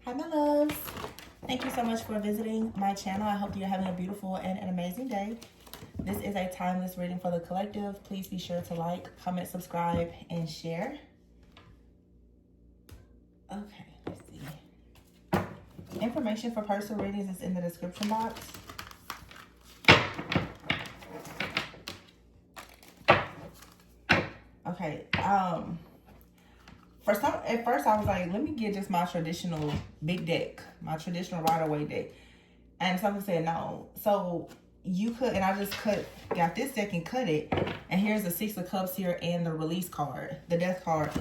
Hi, my loves. Thank you so much for visiting my channel. I hope you're having a beautiful and an amazing day. This is a timeless reading for the collective. Please be sure to like, comment, subscribe, and share. Okay, let's see. Information for personal readings is in the description box. Okay, at first I was like, let me get just my traditional big deck, my traditional Rider-Waite deck. And something said no. So you could, and I just got this deck and cut it. And here's the Six of Cups here and the release card, the death card.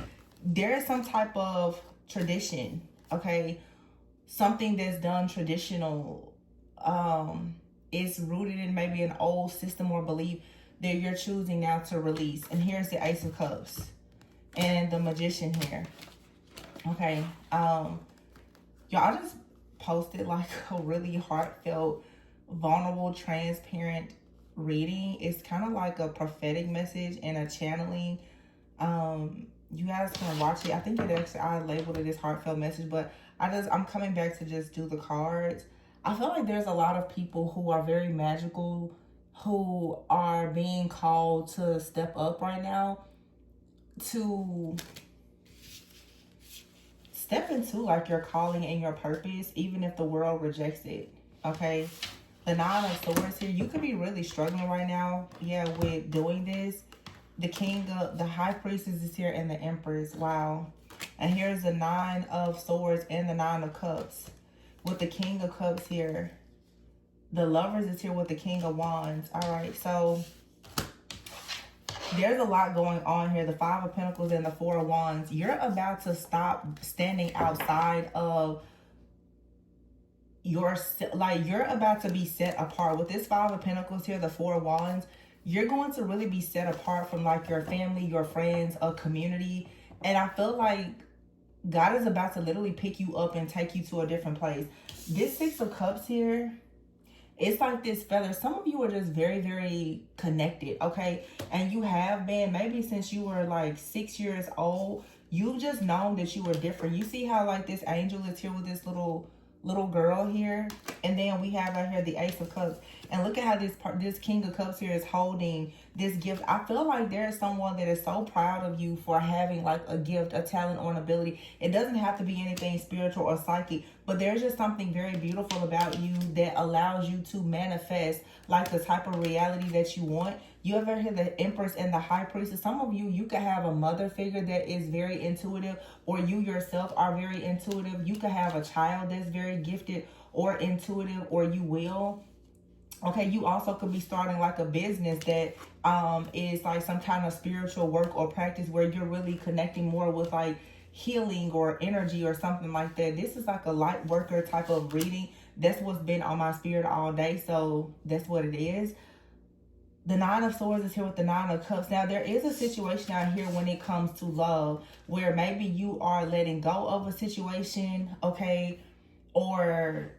There is some type of tradition, okay? Something that's done traditional, is rooted in maybe an old system or belief that you're choosing now to release. And here's the Ace of Cups and the Magician here. Okay, y'all, just posted like a really heartfelt, vulnerable, transparent reading. It's kind of like a prophetic message and a channeling. You guys can watch it. I think it actually, I labeled it as heartfelt message, but I'm coming back to just do the cards. I feel like there's a lot of people who are very magical, who are being called to step up right now, to step into like your calling and your purpose, even if the world rejects it. Okay, the Nine of Swords here, you could be really struggling right now, yeah, with doing this. The High Priestess is here and the Empress. Wow. And here's the Nine of Swords and the Nine of Cups with the King of Cups here. The Lovers is here with the King of Wands. All right, so there's a lot going on here. The Five of Pentacles and the Four of Wands. You're about to stop standing outside of your, like, you're about to be set apart. With this Five of Pentacles here, the Four of Wands, you're going to really be set apart from like your family, your friends, a community. And I feel like God is about to literally pick you up and take you to a different place. This Six of Cups here, it's like this feather. Some of you are just very, very connected, okay? And you have been, maybe since you were like 6 years old, you've just known that you were different. You see how like this angel is here with this little girl here, and then we have right here the Ace of Cups, and look at how this King of Cups here is holding this gift. I feel like there is someone that is so proud of you for having like a gift, a talent, or an ability. It doesn't have to be anything spiritual or psychic, but there's just something very beautiful about you that allows you to manifest like the type of reality that you want. You ever hear the Empress and the High Priestess? Some of you could have a mother figure that is very intuitive, or you yourself are very intuitive. You could have a child that's very gifted or intuitive, or you will. Okay, you also could be starting like a business that is like some kind of spiritual work or practice where you're really connecting more with like healing or energy or something like that. This is like a light worker type of reading. That's what's been on my spirit all day, so that's what it is. The Nine of Swords is here with the Nine of Cups. Now, there is a situation out here when it comes to love where maybe you are letting go of a situation, okay? Or,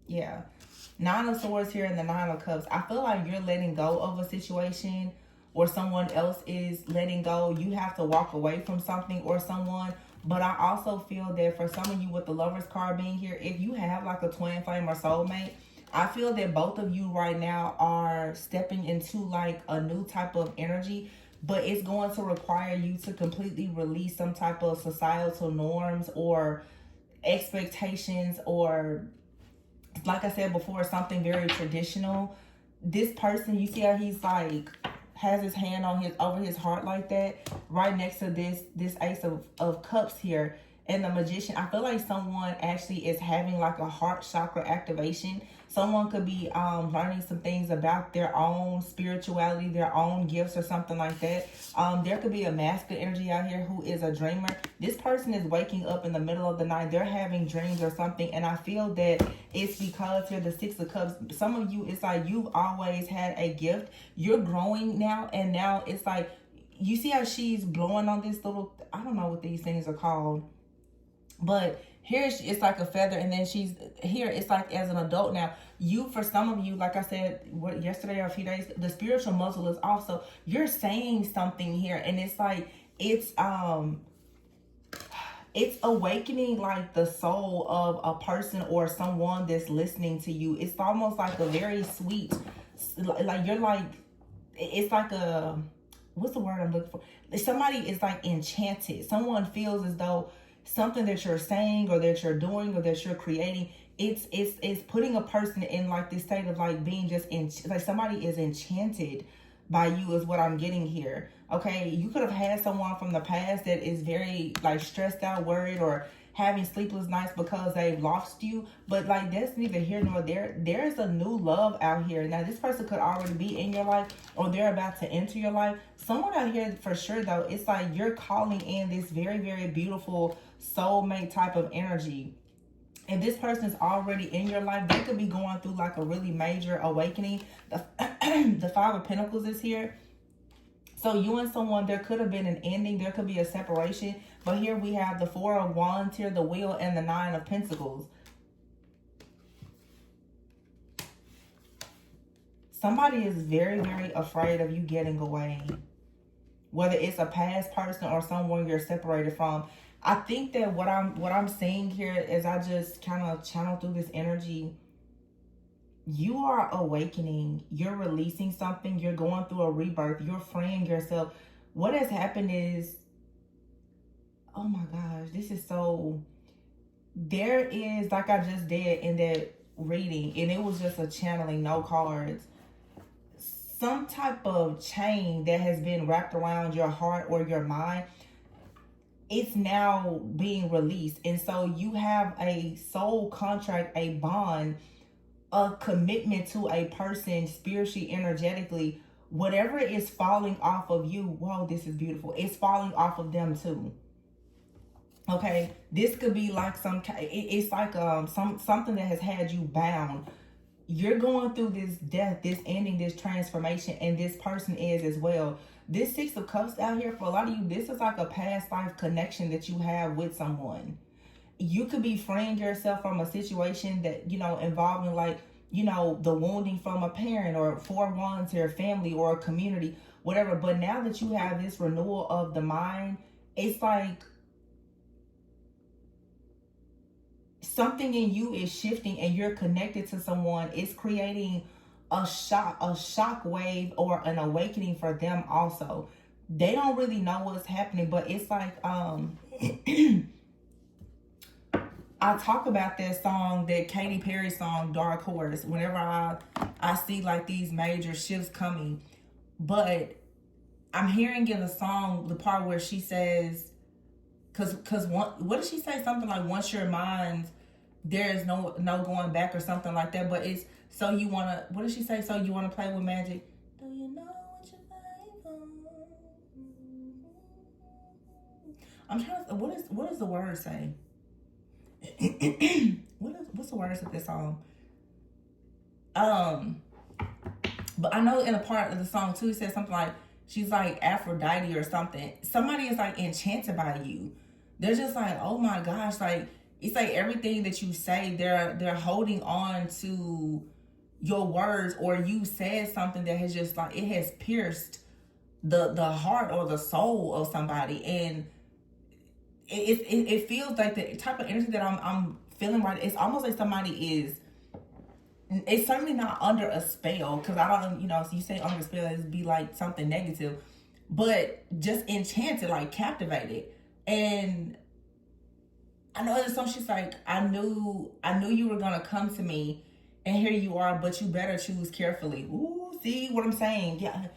yeah. Nine of Swords here and the Nine of Cups. I feel like you're letting go of a situation, or someone else is letting go. You have to walk away from something or someone. But I also feel that for some of you with the Lovers card being here, if you have like a twin flame or soulmate, I feel that both of you right now are stepping into like a new type of energy, but it's going to require you to completely release some type of societal norms or expectations, or like I said before, something very traditional. This person, you see how he's like has his hand on over his heart like that, right next to this Ace of Cups here and the Magician. I feel like someone actually is having like a heart chakra activation. Someone could be learning some things about their own spirituality, their own gifts or something like that. There could be a masculine energy out here who is a dreamer. This person is waking up in the middle of the night. They're having dreams or something. And I feel that it's because here the Six of Cups, some of you, it's like you've always had a gift. You're growing now. And now it's like, you see how she's blowing on this little, I don't know what these things are called. But here it's like a feather, and then she's here. It's like as an adult now. You, for some of you, like I said yesterday or a few days, the spiritual muzzle is off. So you're saying something here, and it's like it's it's awakening like the soul of a person or someone that's listening to you. It's almost like a very sweet, like you're like, it's like a, what's the word I'm looking for? Somebody is like enchanted. Someone feels as though something that you're saying or that you're doing or that you're creating, it's putting a person in like this state of like being just in, like somebody is enchanted by you is what I'm getting here. Okay, you could have had someone from the past that is very like stressed out, worried, or having sleepless nights because they've lost you, but like that's neither here nor there. There's a new love out here. Now this person could already be in your life or they're about to enter your life. Someone out here for sure though, it's like you're calling in this very, very beautiful soulmate type of energy. And this person is already in your life. They could be going through like a really major awakening. The Five of Pentacles is here. So you and someone, there could have been an ending. There could be a separation. But here we have the Four of Wands here, the Wheel, and the Nine of Pentacles. Somebody is very, very afraid of you getting away. Whether it's a past person or someone you're separated from. I think that what I'm seeing here is I just kind of channel through this energy. You are awakening. You're releasing something. You're going through a rebirth. You're freeing yourself. What has happened is, oh my gosh, this is so, there is, like I just did in that reading, and it was just a channeling, no cards. Some type of chain that has been wrapped around your heart or your mind, it's now being released. And so you have a soul contract, a bond, a commitment to a person spiritually, energetically. Whatever is falling off of you, whoa, this is beautiful, it's falling off of them too. Okay, this could be like it's like something that has had you bound. You're going through this death, this ending, this transformation, and this person is as well. This Six of Cups out here, for a lot of you, this is like a past life connection that you have with someone. You could be freeing yourself from a situation that, you know, involving like, you know, the wounding from a parent or Four Wands here, family or a community, whatever. But now that you have this renewal of the mind, it's like something in you is shifting and you're connected to someone. It's creating a shock wave or an awakening for them also. They don't really know what's happening, but it's like I talk about that song, that Katy Perry song, Dark Horse, whenever I see like these major shifts coming. But I'm hearing in the song the part where she says, because what does she say? Something like, once your mind, there is no going back or something like that. But it's, so you want to, what does she say? So you want to play with magic? Do you know what you're playing for? I'm trying to, what does the word say? What's the words of this song? But I know in a part of the song too, it says something like, she's like Aphrodite or something. Somebody is like enchanted by you. They're just like, oh my gosh, like it's like everything that you say, they're holding on to your words, or you said something that has just like, it has pierced the heart or the soul of somebody. And it feels like the type of energy that I'm feeling right. It's almost like somebody is, it's certainly not under a spell, because I don't, you know, so you say under a spell, it'd be like something negative, but just enchanted, like captivated. And I know in the song she's like, I knew you were gonna come to me, and here you are, but you better choose carefully. Ooh, see what I'm saying? Yeah.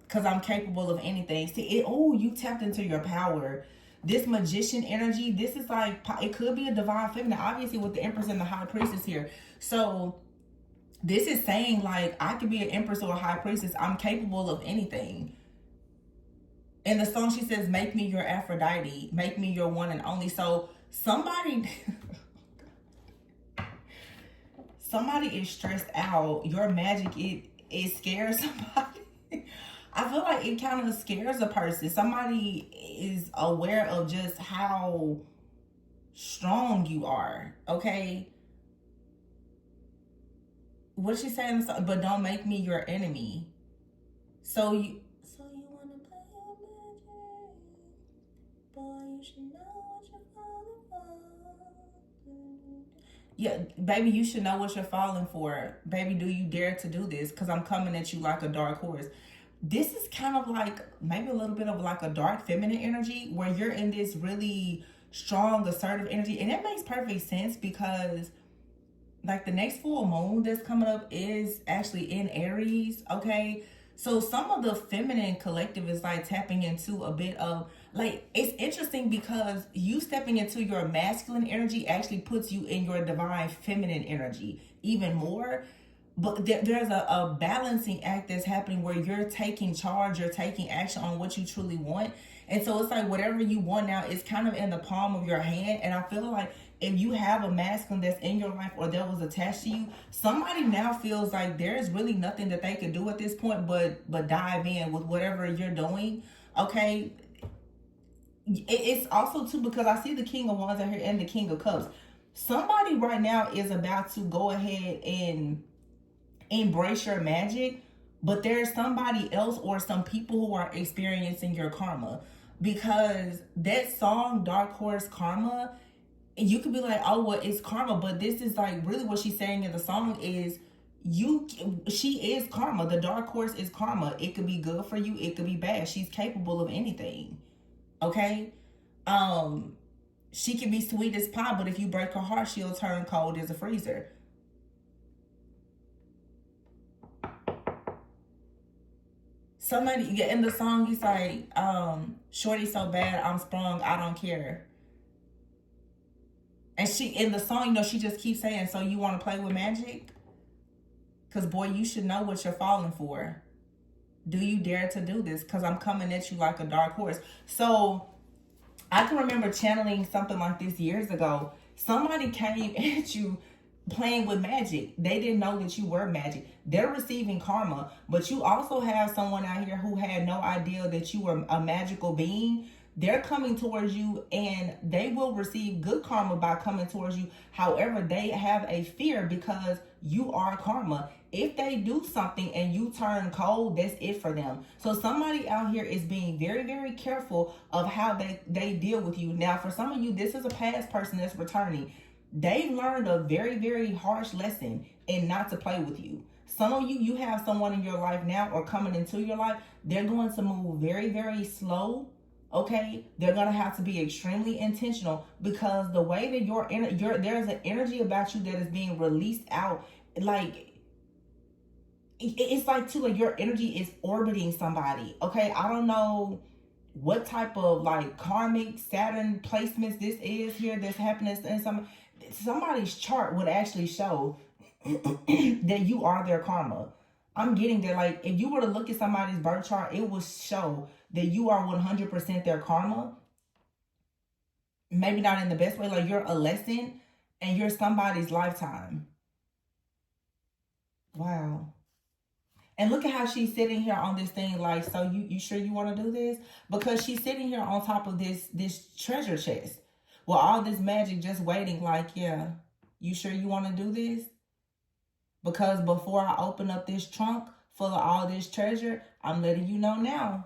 Because I'm capable of anything. See, you tapped into your power. This magician energy, this is like, it could be a divine feminine, obviously with the Empress and the High Priestess here. So this is saying like, I could be an Empress or a High Priestess. I'm capable of anything. In the song she says, make me your Aphrodite, make me your one and only. So somebody is stressed out. Your magic, it scares somebody. I feel like it kind of scares a person. Somebody is aware of just how strong you are, okay? What's she saying? But don't make me your enemy. So you want to play Boy, you should know what you're falling for. Yeah, baby, you should know what you're falling for. Baby, do you dare to do this? Because I'm coming at you like a dark horse. This is kind of like maybe a little bit of like a dark feminine energy where you're in this really strong, assertive energy. And it makes perfect sense because like the next full moon that's coming up is actually in Aries, okay? So some of the feminine collective is like tapping into a bit of like, it's interesting because you stepping into your masculine energy actually puts you in your divine feminine energy even more. But there's a balancing act that's happening where you're taking charge, you're taking action on what you truly want. And so it's like whatever you want now is kind of in the palm of your hand. And I feel like if you have a masculine that's in your life or that was attached to you, somebody now feels like there's really nothing that they can do at this point but dive in with whatever you're doing. Okay. It's also too because I see the King of Wands out here and the King of Cups. Somebody right now is about to go ahead and embrace your magic, but there's somebody else or some people who are experiencing your karma, because that song Dark Horse Karma, you could be like, oh well, it's karma, but this is like really what she's saying in the song is she is karma. The dark horse is karma. It could be good for you, it could be bad. She's capable of anything. Okay. She can be sweet as pie, but if you break her heart, she'll turn cold as a freezer. Somebody in the song, he's like, shorty so bad, I'm sprung, I don't care. And she, in the song, you know, she just keeps saying, so you want to play with magic? Because, boy, you should know what you're falling for. Do you dare to do this? Because I'm coming at you like a dark horse. So, I can remember channeling something like this years ago. Somebody came at you playing with magic. They didn't know that you were magic. They're receiving karma, but you also have someone out here who had no idea that you were a magical being. They're coming towards you and they will receive good karma by coming towards you. However, they have a fear because you are karma. If they do something and you turn cold, that's it for them. So somebody out here is being very, very careful of how they deal with you. Now, for some of you, this is a past person that's returning. They learned a very, very harsh lesson in not to play with you. Some of you, you have someone in your life now or coming into your life. They're going to move very, very slow. Okay, they're gonna have to be extremely intentional because the way that there's an energy about you that is being released out. Like it's like too, like your energy is orbiting somebody. Okay, I don't know what type of like karmic Saturn placements this is here that's happening in somebody's chart would actually show that you are their karma. I'm getting there. Like if you were to look at somebody's birth chart, it will show that you are 100% their karma. Maybe not in the best way, like you're a lesson and you're somebody's lifetime. Wow. And look at how she's sitting here on this thing, like, so you sure you want to do this? Because she's sitting here on top of this treasure chest with all this magic just waiting, like, yeah, you sure you want to do this? Because before I open up this trunk full of all this treasure, I'm letting you know now.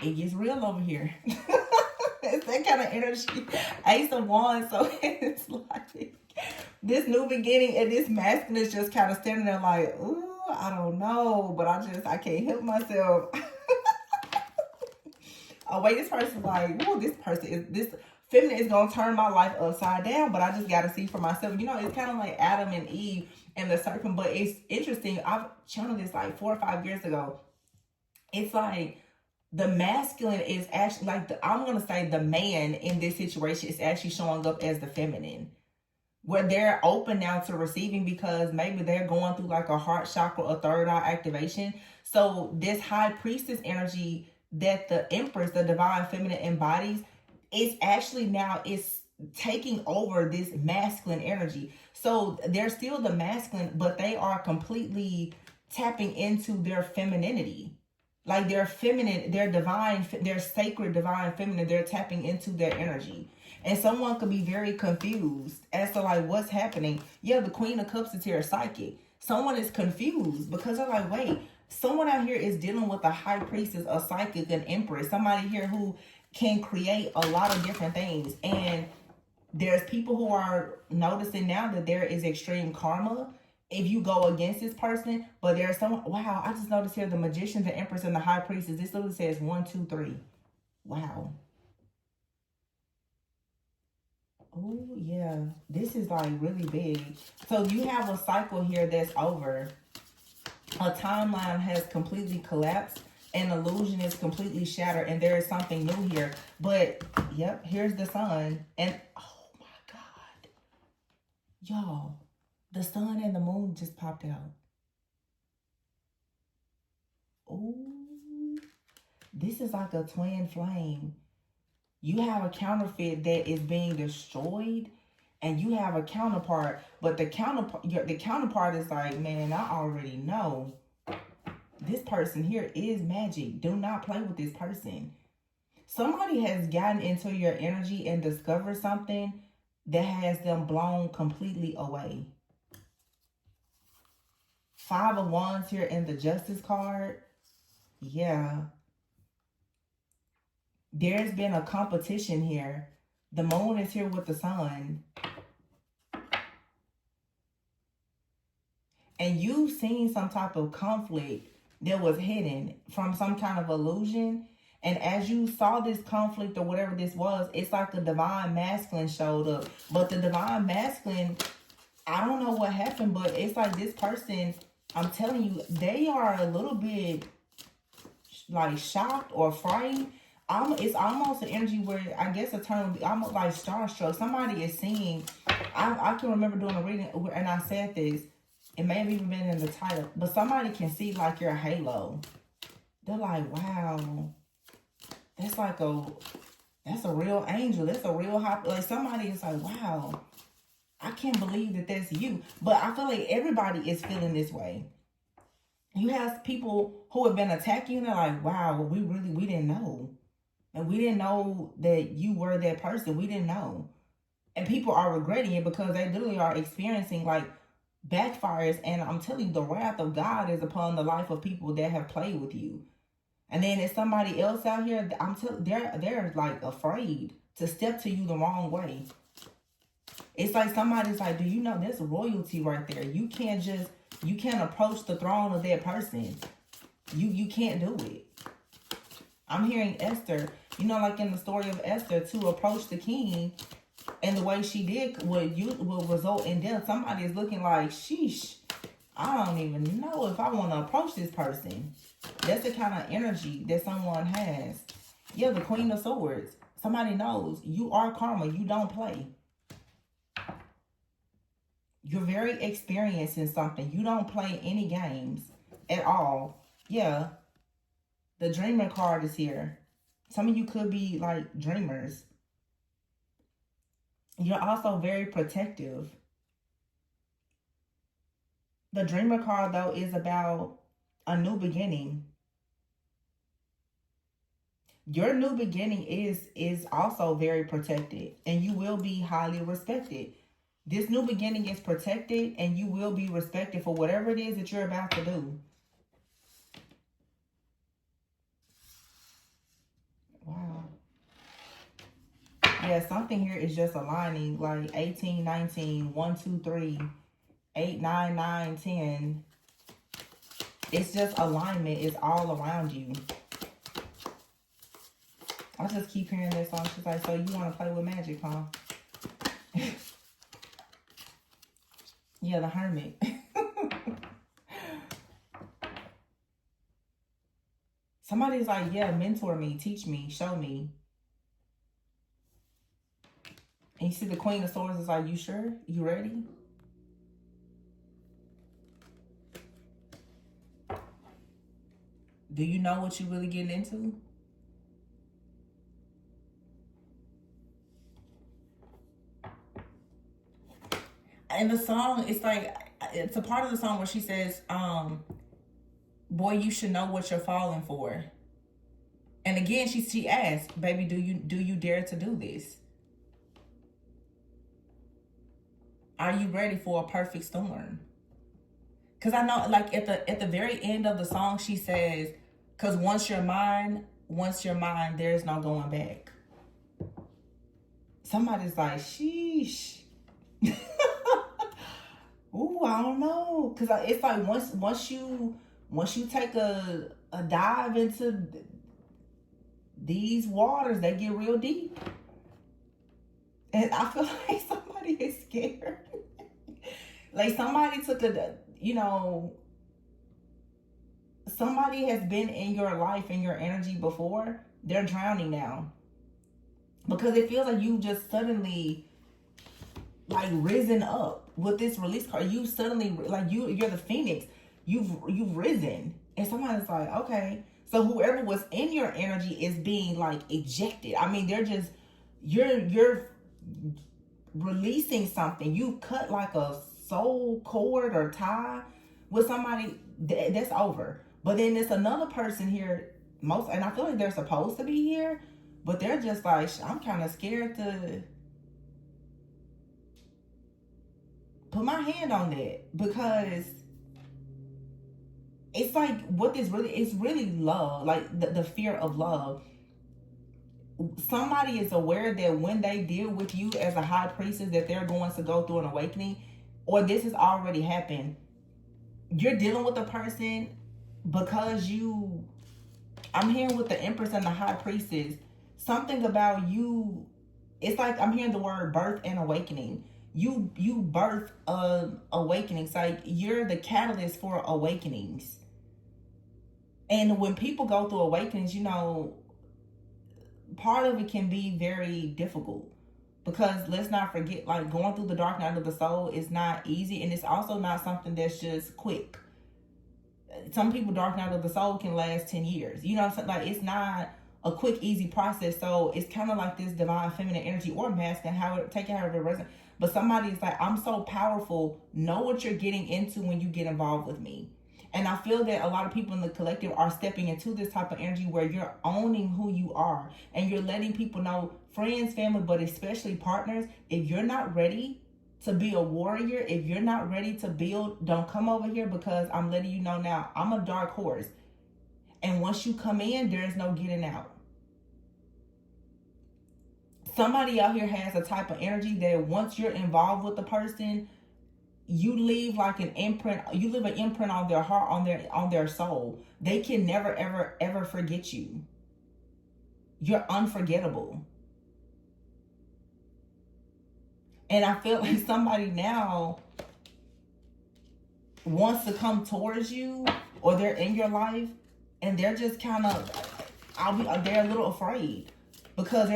It gets real over here. It's that kind of energy. Ace of Wands. So it's like this new beginning and this masculine is just kind of standing there like, ooh, I don't know. But I can't help myself. Oh, wait, this person's like, ooh, this feminine is going to turn my life upside down. But I just got to see for myself. You know, it's kind of like Adam and Eve and the serpent. But it's interesting. I've channeled this like 4 or 5 years ago. It's like, the masculine is actually like I'm going to say the man in this situation is actually showing up as the feminine, where they're open now to receiving because maybe they're going through like a heart chakra or third eye activation. So this high priestess energy that the empress, the divine feminine embodies, is actually now is taking over this masculine energy. So they're still the masculine, but they are completely tapping into their femininity. Like their feminine, their divine, their sacred divine feminine, they're tapping into their energy. And someone could be very confused as to like what's happening. Yeah, the Queen of Cups is here, psychic. Someone is confused because they're like, wait, Someone out here is dealing with a high priestess, a psychic, an empress, somebody here who can create a lot of different things. And there's people who are noticing now that there is extreme karma if you go against this person. But there's some, wow, I just noticed here the magician, the empress, and the high priestess. This literally says 1, 2, 3. Wow. Oh, yeah. This is like really big. So you have a cycle here that's over. A timeline has completely collapsed. An illusion is completely shattered. And there is something new here. But, yep, here's the sun. And, oh my God. Y'all, the sun and the moon just popped out. Oh, this is like a twin flame. You have a counterfeit that is being destroyed, and you have a counterpart, but the counterpart is like, man, I already know this person here is magic. Do not play with this person. Somebody has gotten into your energy and discovered something that has them blown completely away. 5 of Wands here in the Justice card. Yeah. There's been a competition here. The moon is here with the sun. And you've seen some type of conflict that was hidden from some kind of illusion. And as you saw this conflict or whatever this was, it's like the divine masculine showed up. But the divine masculine, I don't know what happened, but it's like this person, I'm telling you, they are a little bit like shocked or frightened. It's almost an energy where I guess the term would be almost like starstruck. Somebody is seeing, I can remember doing a reading and I said this, it may have even been in the title, but somebody can see like your halo. They're like, wow, that's a real angel. That's a real high, like somebody is like, wow, I can't believe that that's you. But I feel like everybody is feeling this way. You have people who have been attacking you and they're like, wow, we didn't know. And we didn't know that you were that person. We didn't know. And people are regretting it because they literally are experiencing like backfires. And I'm telling you, the wrath of God is upon the life of people that have played with you. And then there's somebody else out here, they're like afraid to step to you the wrong way. It's like somebody's like, do you know there's royalty right there? You can't approach the throne of that person. You can't do it. I'm hearing Esther, like in the story of Esther, to approach the king, and the way she did will result in death. Somebody is looking like, sheesh, I don't even know if I want to approach this person. That's the kind of energy that someone has. Yeah, the Queen of Swords. Somebody knows you are karma. You don't play. You're very experienced in something. You don't play any games at all. Yeah. The Dreamer card is here. Some of you could be like dreamers. You're also very protective. The Dreamer card, though, is about a new beginning. Your new beginning is also very protected, and you will be highly respected. This new beginning is protected, and you will be respected for whatever it is that you're about to do. Wow. Yeah, something here is just aligning, like 18, 19, 1, 2, 3, 8, 9, 9, 10. It's just alignment. It's all around you. I just keep hearing this song. She's like, so you want to play with magic, huh? Yeah, the Hermit. Somebody's like, yeah, mentor me, teach me, show me. And you see the Queen of Swords is like, you sure? You ready? Do you know what you're really getting into? And the song, it's like, it's a part of the song where she says, boy, you should know what you're falling for. And again, she asked, baby, do you dare to do this? Are you ready for a perfect storm? Because I know, like, at the very end of the song, she says, because once you're mine, there's no going back. Somebody's like, sheesh. Ooh, I don't know. Because it's like, once you take a dive into these waters, they get real deep. And I feel like somebody is scared. Like, somebody took somebody has been in your life, in your energy before. They're drowning now. Because it feels like you just suddenly, like, risen up with this release card. You suddenly, like, you're the phoenix. You've risen. And somebody's like, okay. So whoever was in your energy is being, like, ejected. I mean, they're just, you're releasing something. You cut like a soul cord or tie with somebody, that's over. But then there's another person here, and I feel like they're supposed to be here, but they're just like, I'm kind of scared to put my hand on that, because it's like, it's really love, like the fear of love. Somebody is aware that when they deal with you as a high priestess, that they're going to go through an awakening, or this has already happened. You're dealing with a person because I'm hearing with the Empress and the High Priestess, something about you, it's like I'm hearing the word birth and awakening. You birth awakenings. Like, you're the catalyst for awakenings. And when people go through awakenings, part of it can be very difficult, because let's not forget, like, going through the dark night of the soul is not easy, and it's also not something that's just quick. Some people, dark night of the soul can last 10 years. You know what I'm saying? Like, it's not a quick, easy process. So it's kind of like this divine feminine energy, or masculine, take it however it resonates. But somebody is like, I'm so powerful. Know what you're getting into when you get involved with me. And I feel that a lot of people in the collective are stepping into this type of energy where you're owning who you are. And you're letting people know, friends, family, but especially partners, if you're not ready to be a warrior, if you're not ready to build, don't come over here, because I'm letting you know now, I'm a dark horse. And once you come in, there's no getting out. Somebody out here has a type of energy that once you're involved with the person, you leave like an imprint. You leave an imprint on their heart, on their soul. They can never, ever, ever forget you. You're unforgettable. And I feel like somebody now wants to come towards you, or they're in your life, and they're just kind of, they're a little afraid, because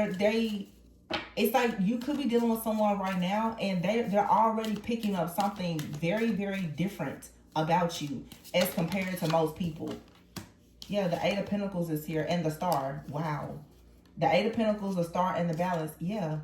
it's like you could be dealing with someone right now, and they're already picking up something very, very different about you as compared to most people. Yeah, the Eight of Pentacles is here, and the Star. Wow. The Eight of Pentacles, the Star, and the Balance. Yeah.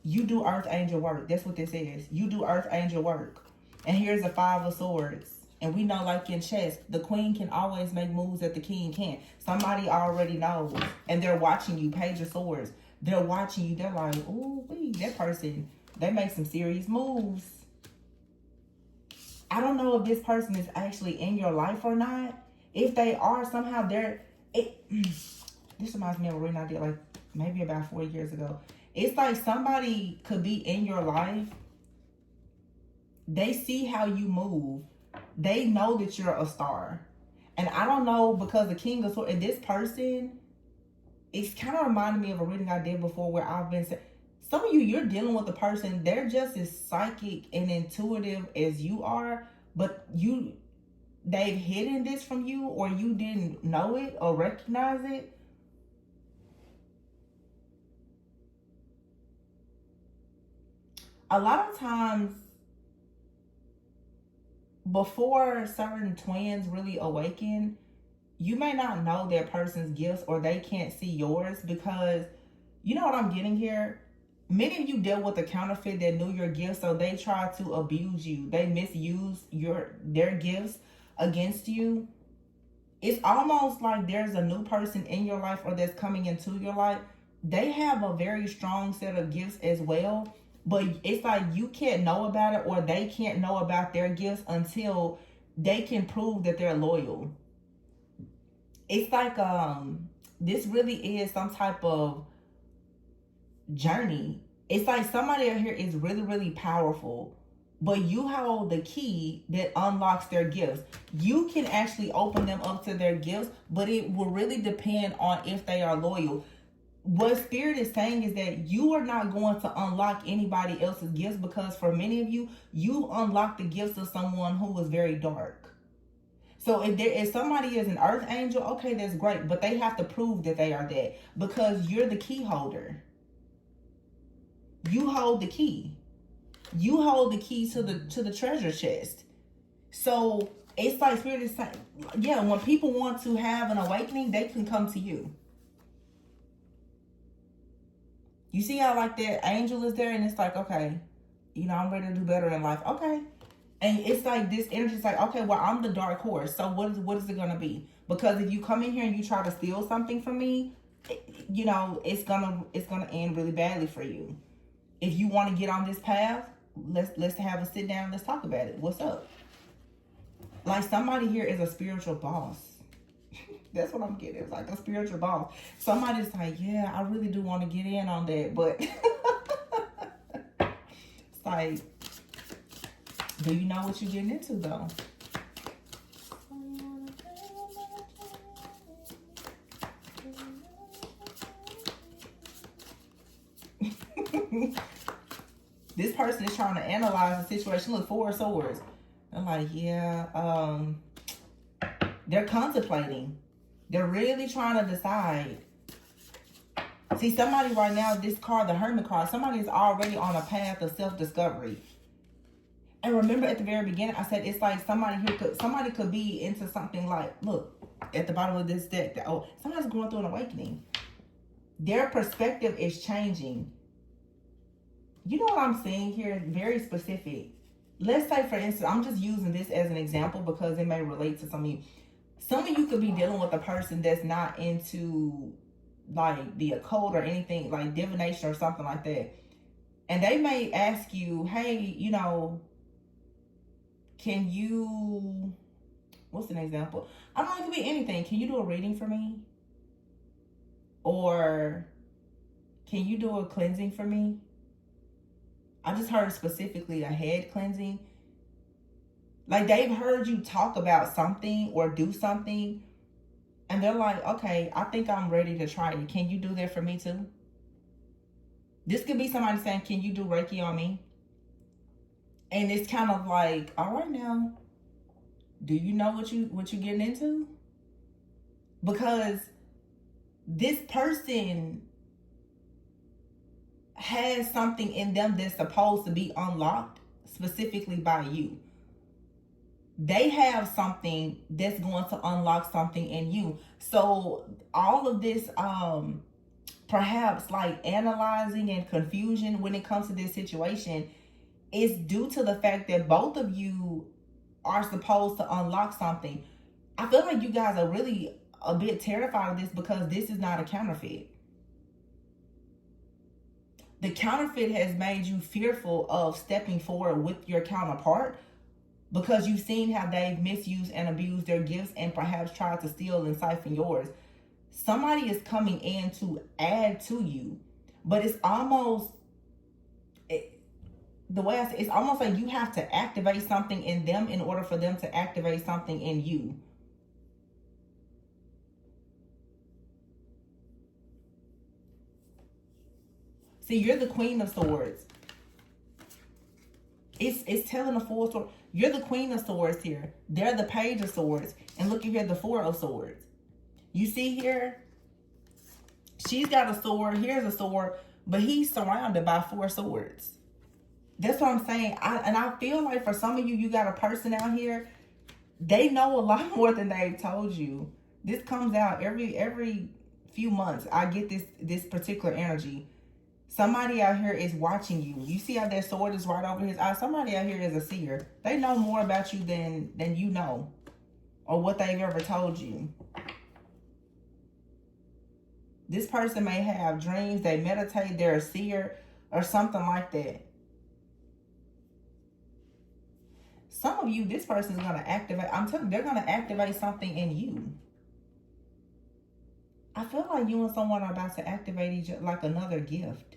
You do Earth Angel work. That's what this is. You do Earth Angel work. And here's the Five of Swords. And we know, like in chess, the queen can always make moves that the king can't. Somebody already knows. And they're watching you. Page of Swords. They're watching you. They're like, ooh, that person, they make some serious moves. I don't know if this person is actually in your life or not. If they are, somehow this reminds me of a reading I did like maybe about 4 years ago. It's like somebody could be in your life. They see how you move. They know that you're a star. And I don't know, because the King of Swords, and this person, it's kind of reminded me of a reading I did before, where I've been saying, some of you're dealing with a person, they're just as psychic and intuitive as you are, but they've hidden this from you, or you didn't know it or recognize it. A lot of times, before certain twins really awaken, you may not know their person's gifts, or they can't see yours, because you know what I'm getting here? Many of you dealt with a counterfeit that knew your gifts, so they try to abuse you. They misuse their gifts against you. It's almost like there's a new person in your life, or that's coming into your life. They have a very strong set of gifts as well, but it's like you can't know about it, or they can't know about their gifts until they can prove that they're loyal. It's like this really is some type of journey. It's like somebody out here is really, really powerful, but you hold the key that unlocks their gifts. You can actually open them up to their gifts, but it will really depend on if they are loyal. What Spirit is saying is that you are not going to unlock anybody else's gifts, because for many of you, you unlock the gifts of someone who was very dark. So if somebody is an earth angel, okay, that's great, but they have to prove that they are that, because you're the key holder. You hold the key. You hold the key to the treasure chest. So it's like Spirit is saying, yeah, when people want to have an awakening, they can come to you. You see how like that angel is there, and it's like, okay, I'm ready to do better in life. Okay. And it's like this energy is like, okay, well, I'm the dark horse. So what is it going to be? Because if you come in here and you try to steal something from me, it's gonna end really badly for you. If you want to get on this path, let's have a sit down. Let's talk about it. What's up? Like somebody here is a spiritual boss. That's what I'm getting. It's like a spiritual boss. Somebody's like, yeah, I really do want to get in on that, but it's like, do you know what you're getting into though? This person is trying to analyze the situation. Look, 4 of Swords. They're like, yeah, they're contemplating. They're really trying to decide. See, somebody right now, this card, the Hermit card, somebody is already on a path of self-discovery. And remember at the very beginning, I said it's like somebody could be into something like, look, at the bottom of this deck, somebody's going through an awakening. Their perspective is changing. You know what I'm saying here? Very specific. Let's say, for instance, I'm just using this as an example because it may relate to some of you. Some of you could be dealing with a person that's not into like the occult or anything like divination or something like that. And they may ask you, hey, can you, what's an example? I don't know, it could be anything. Can you do a reading for me? Or can you do a cleansing for me? I just heard specifically a head cleansing. Like they've heard you talk about something or do something, and they're like, okay, I think I'm ready to try it. Can you do that for me too? This could be somebody saying, can you do Reiki on me? And it's kind of like, all right now, do you know what you're getting into? Because this person has something in them that's supposed to be unlocked specifically by you. They have something that's going to unlock something in you. So all of this, perhaps like analyzing and confusion when it comes to this situation is due to the fact that both of you are supposed to unlock something. I feel like you guys are really a bit terrified of this because this is not a counterfeit. The counterfeit has made you fearful of stepping forward with your counterpart because you've seen how they've misused and abused their gifts and perhaps tried to steal and siphon yours. Somebody is coming in to add to you, but it's almost, the way I say, it's almost like you have to activate something in them in order for them to activate something in you. See, you're the Queen of Swords. It's telling the Four of Swords. You're the Queen of Swords here. They're the Page of Swords. And look at here, the Four of Swords. You see here? She's got a sword. Here's a sword. But he's surrounded by 4 swords. That's what I'm saying. I feel like for some of you, you got a person out here. They know a lot more than they've told you. This comes out every few months. I get this particular energy. Somebody out here is watching you. You see how that sword is right over his eye? Somebody out here is a seer. They know more about you than you know or what they've ever told you. This person may have dreams. They meditate. They're a seer or something like that. some of you, this person is going to activate. I'm telling you, they're going to activate something in you. I feel like you and someone are about to activate each other like another gift.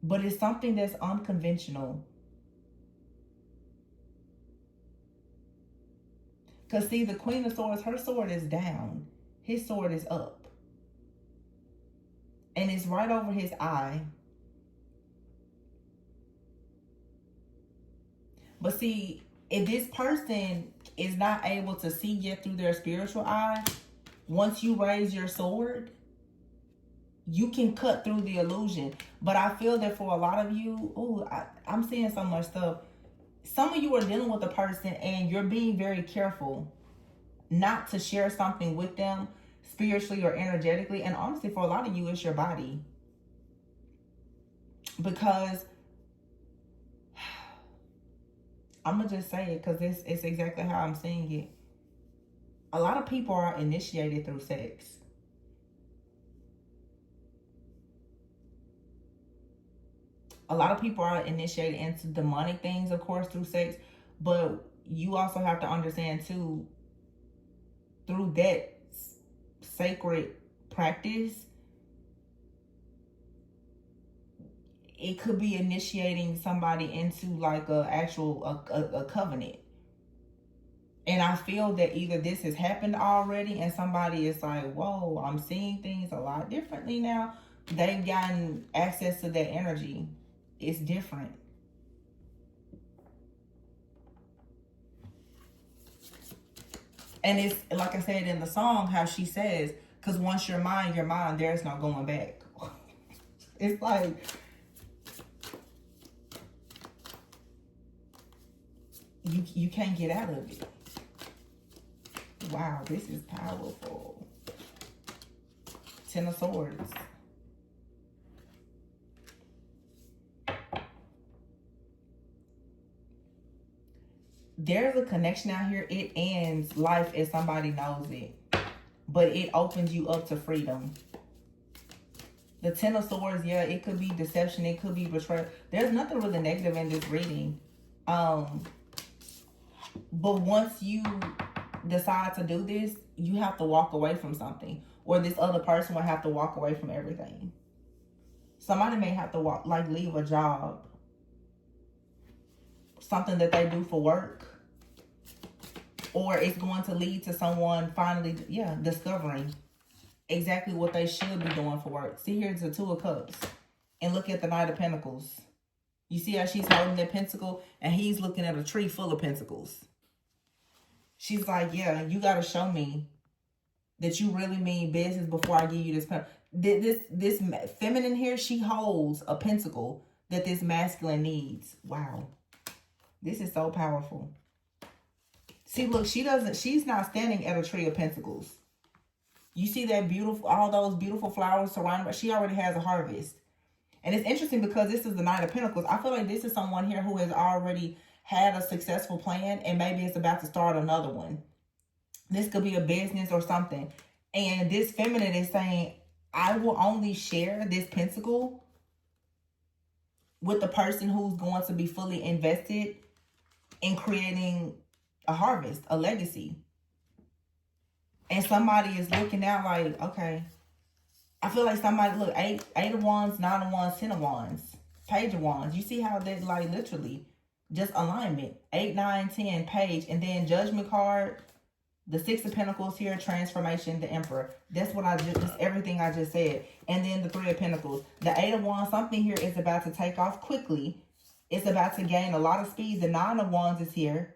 But it's something that's unconventional. Because see, the Queen of Swords, her sword is down. His sword is up. And it's right over his eye. But see, if this person is not able to see yet through their spiritual eye, once you raise your sword, you can cut through the illusion. But I feel that for a lot of you, I'm seeing so much stuff. Some of you are dealing with a person and you're being very careful not to share something with them spiritually or energetically. And honestly, for a lot of you, it's your body. Because I'm going to just say it because it's exactly how I'm saying it. A lot of people are initiated through sex. A lot of people are initiated into demonic things, of course, through sex. But you also have to understand, too, through that sacred practice, it could be initiating somebody into like a covenant. And I feel that either this has happened already and somebody is like, whoa, I'm seeing things a lot differently now. They've gotten access to that energy. It's different. And it's like I said in the song, how she says, because once you're mine, there's no going back. It's like, you can't get out of it. Wow, this is powerful. Ten of Swords. There's a connection out here. It ends life as somebody knows it. But it opens you up to freedom. The Ten of Swords, yeah, it could be deception. It could be betrayal. There's nothing really negative in this reading. But once you decide to do this, you have to walk away from something. Or this other person will have to walk away from everything. Somebody may have to leave a job. Something that they do for work. Or it's going to lead to someone finally, discovering exactly what they should be doing for work. See, here's the Two of Cups. And look at the Knight of Pentacles. You see how she's holding that pentacle? And he's looking at a tree full of pentacles. She's like, yeah, you got to show me that you really mean business before I give you this pentacle. This feminine here, she holds a pentacle that this masculine needs. Wow. This is so powerful. See, look, she's not standing at a tree of pentacles. You see that all those beautiful flowers surrounding her? She already has a harvest. And it's interesting because this is the Knight of Pentacles. I feel like this is someone here who has already had a successful plan and maybe it's about to start another one. This could be a business or something. And this feminine is saying, I will only share this pentacle with the person who's going to be fully invested in creating a harvest, a legacy. And somebody is looking out like, okay. I feel like somebody, look, 8 of Wands, 9 of Wands, 10 of Wands, Page of Wands. You see how that, like, literally, just alignment. 8, 9, 10, Page. And then Judgment card, the 6 of Pentacles here, transformation, the Emperor. That's what just everything I just said. And then the 3 of Pentacles. The 8 of Wands, something here is about to take off quickly. It's about to gain a lot of speed. The 9 of Wands is here.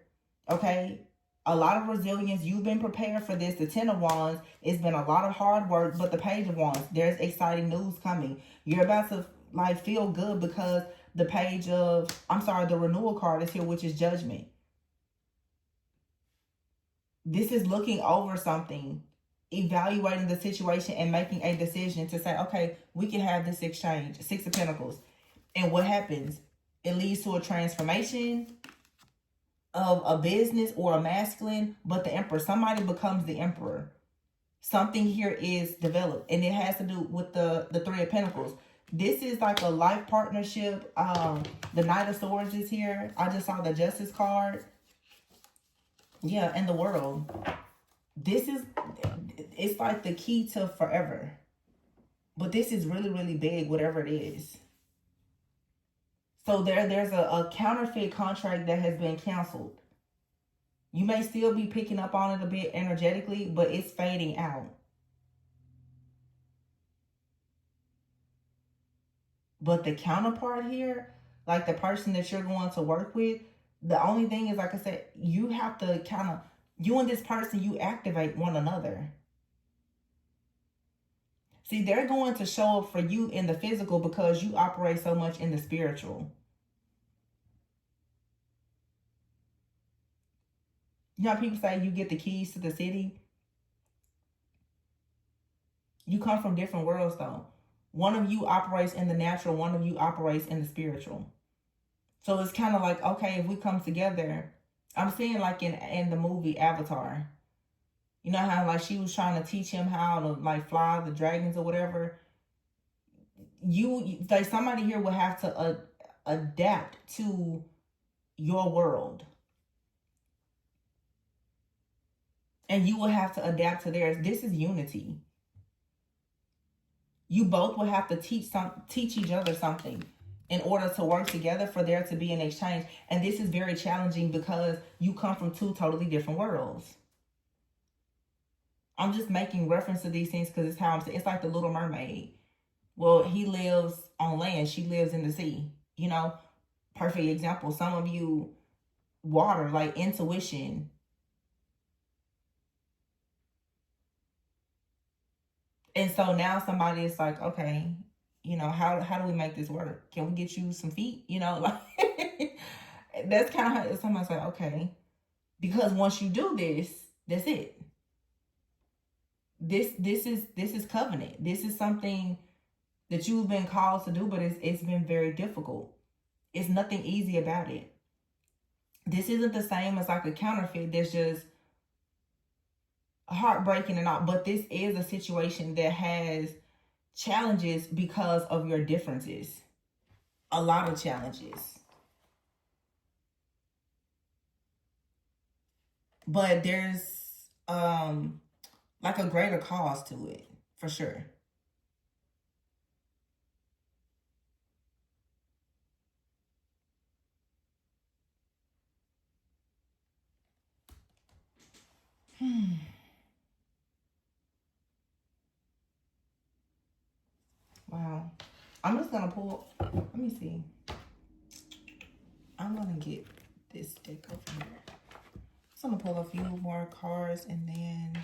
Okay? A lot of resilience. You've been prepared for this. The 10 of Wands, it's been a lot of hard work. But the Page of Wands, there's exciting news coming. You're about to, like, feel good because the the Renewal card is here, which is Judgment. This is looking over something, evaluating the situation and making a decision to say, okay, we can have this exchange. 6 of Pentacles. And what happens? It leads to a transformation of a business or a masculine, but the Emperor, somebody becomes the Emperor. Something here is developed, and it has to do with the 3 of Pentacles. This is like a life partnership. The Knight of Swords is here. I just saw the Justice card. Yeah, and the world. This is, it's like the key to forever. But this is really, really big, whatever it is. So there's a counterfeit contract that has been canceled. You may still be picking up on it a bit energetically, but it's fading out. But the counterpart here, like the person that you're going to work with, the only thing is, like I said, you have to kind of, you and this person, you activate one another. See, they're going to show up for you in the physical because you operate so much in the spiritual. You know how people say you get the keys to the city? You come from different worlds, though. One of you operates in the natural, one of you operates in the spiritual. So it's kind of like, okay, if we come together, I'm seeing like in the movie Avatar. You know how like she was trying to teach him how to like fly the dragons or whatever. You like somebody here will have to adapt to your world, and you will have to adapt to theirs. This is unity. You both will have to teach each other something in order to work together for there to be an exchange. And this is very challenging because you come from two totally different worlds. I'm just making reference to these things because it's how I'm saying. It's like the Little Mermaid. Well, he lives on land. She lives in the sea. You know, perfect example. Some of you, water, like intuition. And so now somebody is like, okay, you know, how do we make this work? Can we get you some feet? You know, like that's kind of how somebody's like, okay. Because once you do this, that's it. This is covenant. This is something that you've been called to do, but it's been very difficult. It's nothing easy about it. This isn't the same as like a counterfeit that's just heartbreaking and all, but this is a situation that has challenges because of your differences. A lot of challenges. But there's like a greater cause to it, for sure. Wow. I'm just gonna pull, let me see. I'm gonna get this deck over here. I'm gonna pull a few more cards and then,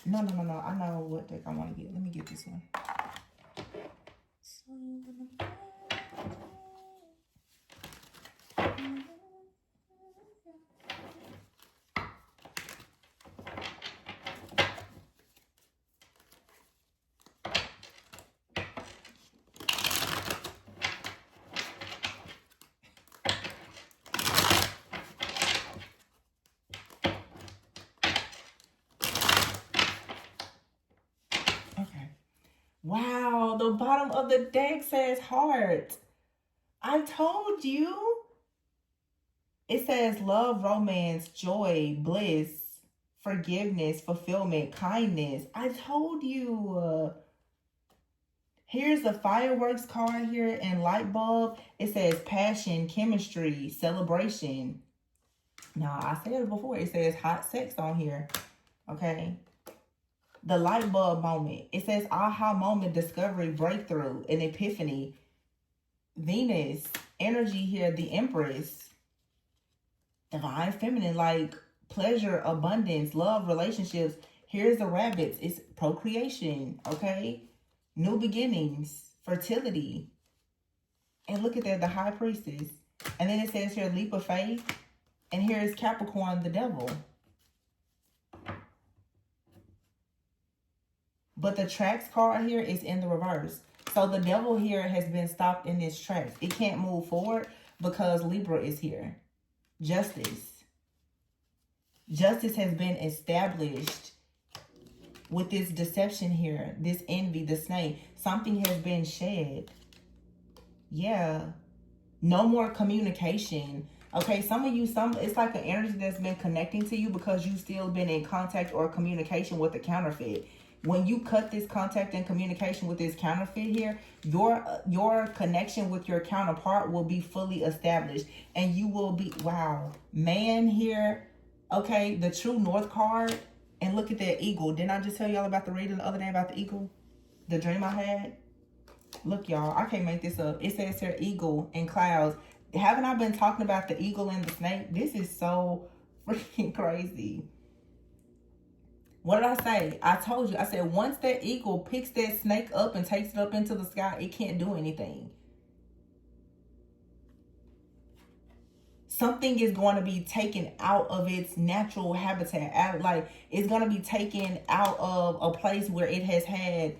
no. I know what deck I wanna get. Let me get this one. Okay. Wow, the bottom of the deck says heart. I told you. It says love, romance, joy, bliss, forgiveness, fulfillment, kindness. I told you. Here's the fireworks card here and light bulb. It says passion, chemistry, celebration. Now, I said it before. It says hot sex on here. Okay. The light bulb moment. It says aha moment, discovery, breakthrough, an epiphany. Venus, energy here, the Empress. Divine feminine, like pleasure, abundance, love, relationships. Here's the rabbits. It's procreation, okay? New beginnings, fertility. And look at that, the high priestess. And then it says here, leap of faith. And here is Capricorn, the devil. But the tracks card here is in the reverse. So the devil here has been stopped in this track. It can't move forward because Libra is here. Justice. Justice has been established with this deception here. This envy, the snake. Something has been shed. Yeah. No more communication. Okay, some of you, it's like an energy that's been connecting to you because you've still been in contact or communication with the counterfeit. When you cut this contact and communication with this counterfeit here, your connection with your counterpart will be fully established, and you will be, wow, man here. Okay, the True North card, and look at that eagle. Didn't I just tell y'all about the reading the other day about the eagle? The dream I had. Look, y'all, I can't make this up. It says here eagle and clouds. Haven't I been talking about the eagle and the snake? This is so freaking crazy. What did I say? I told you. I said once that eagle picks that snake up and takes it up into the sky, it can't do anything. Something is going to be taken out of its natural habitat. Like, it's going to be taken out of a place where it has had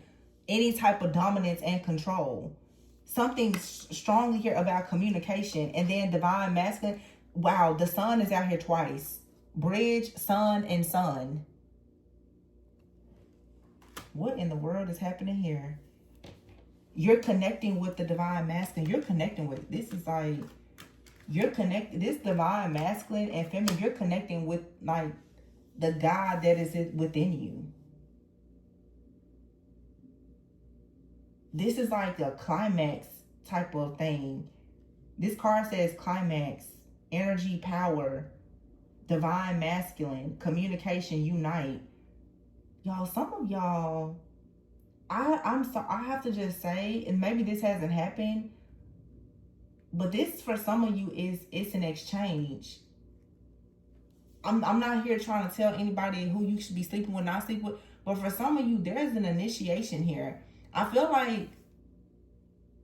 any type of dominance and control. Something strongly here about communication. And then divine masculine. Wow, the sun is out here twice. Bridge, sun, and sun. What in the world is happening here? You're connecting with the divine masculine. You're connecting with, this is like, you're connected, this divine masculine and feminine, you're connecting with like the God that is within you. This is like a climax type of thing. This card says climax, energy, power, divine masculine, communication, unite. Y'all, some of y'all, I have to just say, and maybe this hasn't happened, but this for some of you it's an exchange. I'm not here trying to tell anybody who you should be sleeping with, not sleep with, but for some of you, there's an initiation here. I feel like,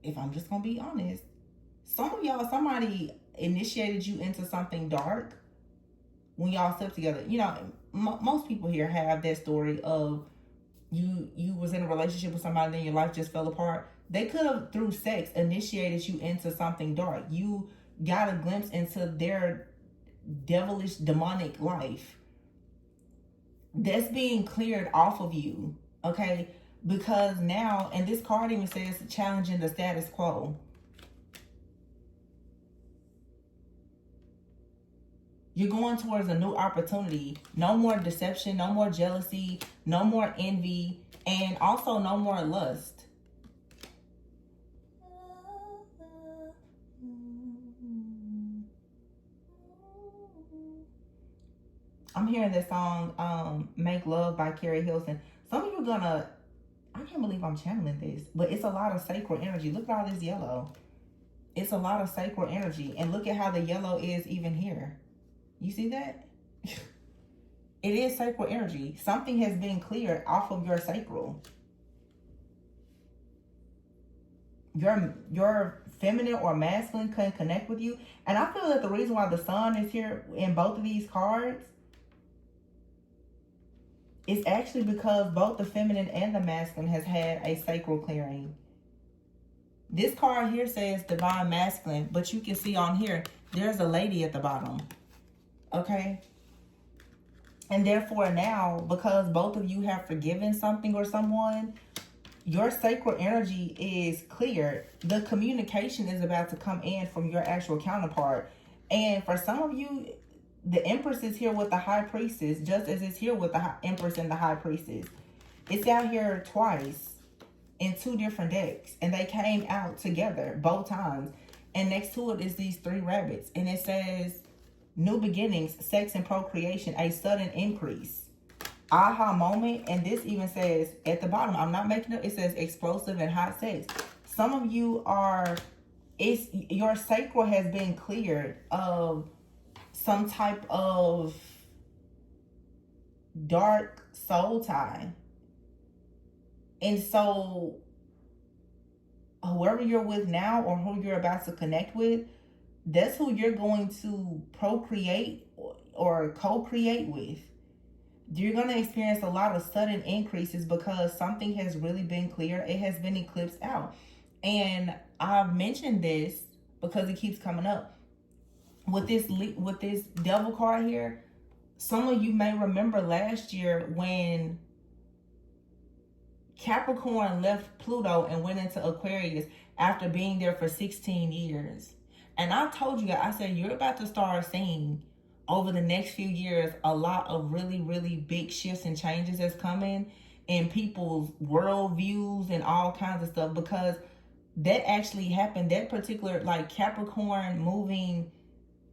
if I'm just gonna be honest, some of y'all, somebody initiated you into something dark when y'all slept together. You know, most people here have that story of you was in a relationship with somebody, then your life just fell apart. They could have, through sex, initiated you into something dark. You got a glimpse into their devilish, demonic life. That's being cleared off of you, okay? Because now, and this card even says challenging the status quo. You're going towards a new opportunity. No more deception, no more jealousy, no more envy, and also no more lust. I'm hearing this song, Make Love by Carrie Hilson. Some of you are gonna, I can't believe I'm channeling this, but it's a lot of sacral energy. Look at all this yellow. It's a lot of sacral energy. And look at how the yellow is even here. You see that? It is sacral energy. Something has been cleared off of your sacral. Your feminine or masculine can connect with you. And I feel that the reason why the sun is here in both of these cards is actually because both the feminine and the masculine has had a sacral clearing. This card here says divine masculine, but you can see on here, there's a lady at the bottom. Okay? And therefore now, because both of you have forgiven something or someone, your sacral energy is clear. The communication is about to come in from your actual counterpart. And for some of you, the Empress is here with the High Priestess, just as it's here with the Empress and the High Priestess. It's out here twice in two different decks, and they came out together both times. And next to it is these three rabbits, and it says new beginnings, sex and procreation, a sudden increase, aha moment. And this even says at the bottom, I'm not making it, it says explosive and hot sex. Some of you are, your sacral has been cleared of some type of dark soul tie. And so whoever you're with now or who you're about to connect with, that's who you're going to procreate or co-create with. You're going to experience a lot of sudden increases because something has really been clear. It has been eclipsed out. And I've mentioned this because it keeps coming up. With this devil card here, some of you may remember last year when Capricorn left Pluto and went into Aquarius after being there for 16 years. And I told you, I said, you're about to start seeing over the next few years a lot of really, really big shifts and changes that's coming in people's worldviews and all kinds of stuff, because that actually happened. That particular, like, Capricorn moving,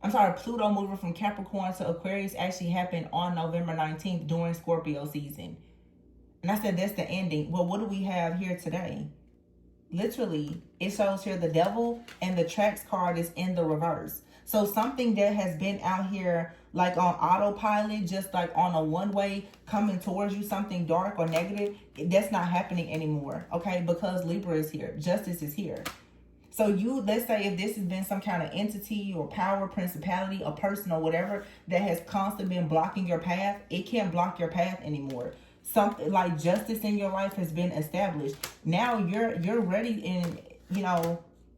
I'm sorry, Pluto moving from Capricorn to Aquarius actually happened on November 19th during Scorpio season. And I said, that's the ending. Well, what do we have here today? Literally, it shows here the devil, and the tracks card is in the reverse. So something that has been out here like on autopilot, just like on a one-way coming towards you, something dark or negative, that's not happening anymore, okay? Because Libra is here. Justice is here. So you, let's say if this has been some kind of entity or power, principality, or person or whatever that has constantly been blocking your path, it can't block your path anymore. Something like justice in your life has been established. Now you're ready, and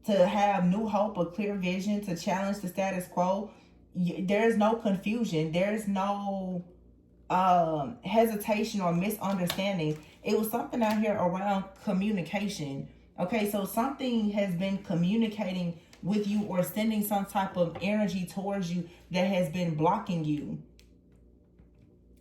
to have new hope, a clear vision, to challenge the status quo. There's no confusion. There's no hesitation or misunderstanding. It was something out here around communication. Okay, so something has been communicating with you or sending some type of energy towards you that has been blocking you.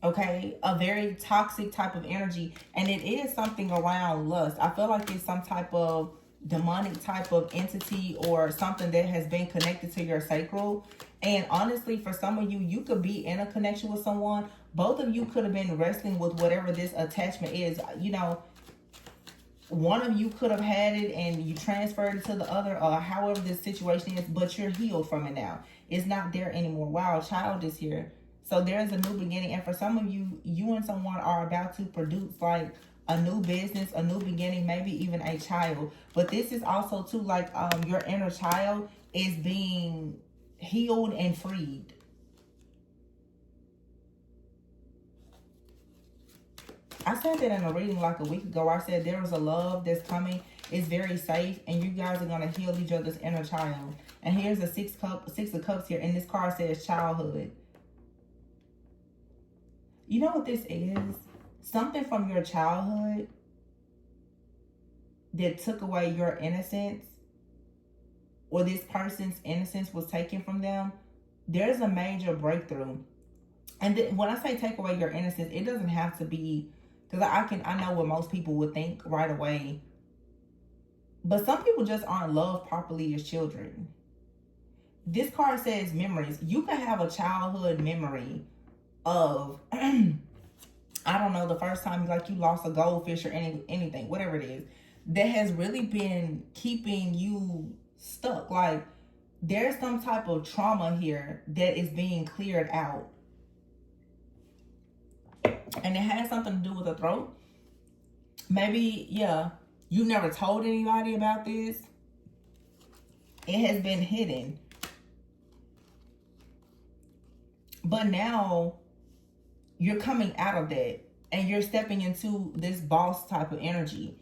Okay, a very toxic type of energy, and it is something around lust. I feel like it's some type of demonic type of entity or something that has been connected to your sacral. And honestly, for some of you, you could be in a connection with someone. Both of you could have been wrestling with whatever this attachment is. One of you could have had it and you transferred it to the other, or however this situation is, but you're healed from it now. It's not there anymore. Wow, a child is here. So there's a new beginning. And for some of you, you and someone are about to produce like a new business, a new beginning, maybe even a child. But this is also too like your inner child is being healed and freed. I said that in a reading like a week ago. I said there is a love that's coming. It's very safe, and you guys are going to heal each other's inner child. And here's the six of cups here, and this card says childhood. You know what this is? Something from your childhood that took away your innocence, or this person's innocence was taken from them. There's a major breakthrough. And when I say take away your innocence, it doesn't have to be, because I know what most people would think right away. But some people just aren't loved properly as children. This card says memories. You can have a childhood memory of I don't know, the first time you lost a goldfish or anything, whatever it is, that has really been keeping you stuck. Like there's some type of trauma here that is being cleared out, and it has something to do with the throat. Maybe, yeah, you never told anybody about this. It has been hidden, but now you're coming out of that and you're stepping into this boss type of energy.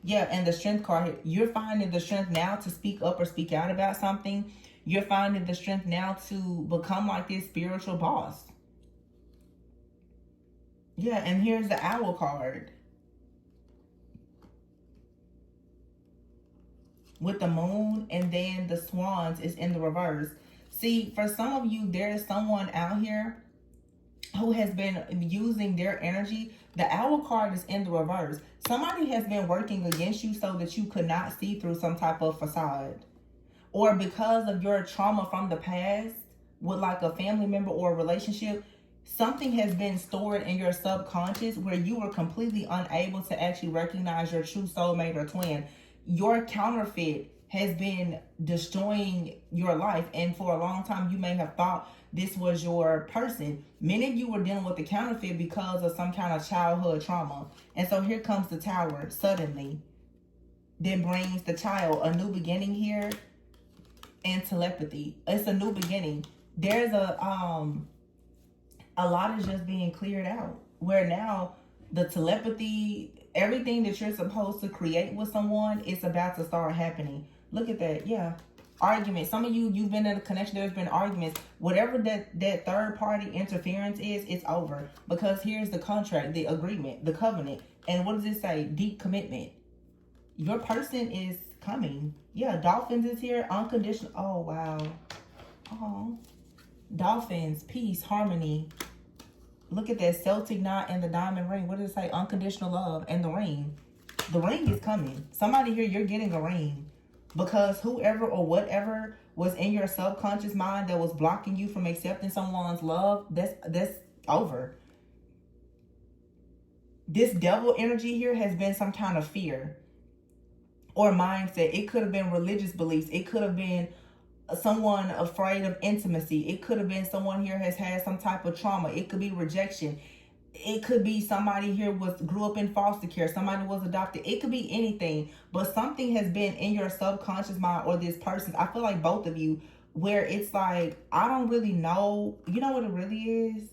Yeah, and the strength card here, you're finding the strength now to speak up or speak out about something. You're finding the strength now to become like this spiritual boss. Yeah, and here's the owl card with the moon, and then the swans is in the reverse. See, for some of you, there is someone out here who has been using their energy. The owl card is in the reverse. Somebody has been working against you so that you could not see through some type of facade. Or because of your trauma from the past with like a family member or a relationship, something has been stored in your subconscious where you were completely unable to actually recognize your true soulmate or twin. Your counterfeit has been destroying your life, and for a long time you may have thought this was your person. Many of you were dealing with the counterfeit because of some kind of childhood trauma. And so here comes the Tower suddenly that brings the child a new beginning here, and telepathy. It's a new beginning. There's a lot is just being cleared out, where now the telepathy, everything that you're supposed to create with someone, is about to start happening. Look at that. Yeah. Argument. Some of you, you've been in a connection, there's been arguments. Whatever that third party interference is, it's over. Because here's the contract, the agreement, the covenant. And what does it say? Deep commitment. Your person is coming. Yeah, dolphins is here. Unconditional. Oh, wow. Oh. Dolphins, peace, harmony. Look at that Celtic knot and the diamond ring. What does it say? Unconditional love and the ring. The ring is coming. Somebody here, you're getting a ring. Because whoever or whatever was in your subconscious mind that was blocking you from accepting someone's love, that's over. This devil energy here has been some kind of fear or mindset. It could have been religious beliefs. It could have been someone afraid of intimacy. It could have been someone here has had some type of trauma. It could be rejection. It could be somebody here grew up in foster care. Somebody was adopted. It could be anything. But something has been in your subconscious mind or this person. I feel like both of you, where it's like, I don't really know. You know what it really is?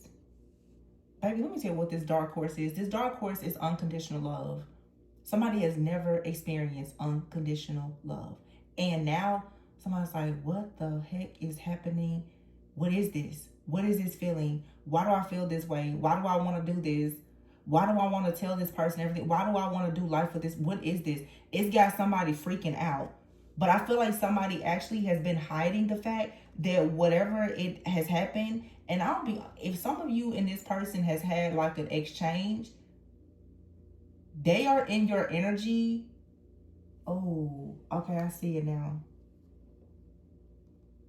Baby, let me tell you what this dark horse is. This dark horse is unconditional love. Somebody has never experienced unconditional love. And now somebody's like, what the heck is happening? What is this? What is this feeling? Why do I feel this way? Why do I want to do this? Why do I want to tell this person everything? Why do I want to do life with this? What is this? It's got somebody freaking out. But I feel like somebody actually has been hiding the fact that whatever it has happened, and if some of you and this person has had like an exchange, they are in your energy. Oh, okay, I see it now.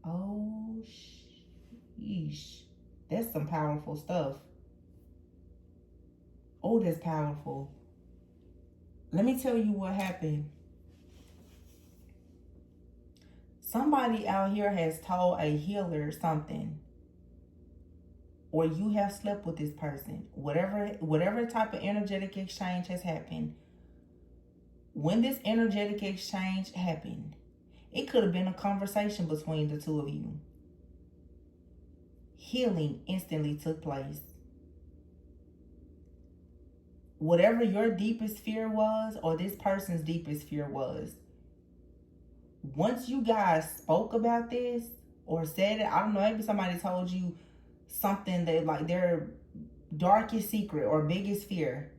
Oh, sheesh. That's some powerful stuff. Oh, that's powerful. Let me tell you what happened. Somebody out here has told a healer something. Or you have slept with this person. Whatever type of energetic exchange has happened. When this energetic exchange happened, it could have been a conversation between the two of you. Healing instantly took place. Whatever your deepest fear was, or this person's deepest fear was, once you guys spoke about this or said it, I don't know, maybe somebody told you something that like their darkest secret or biggest fear.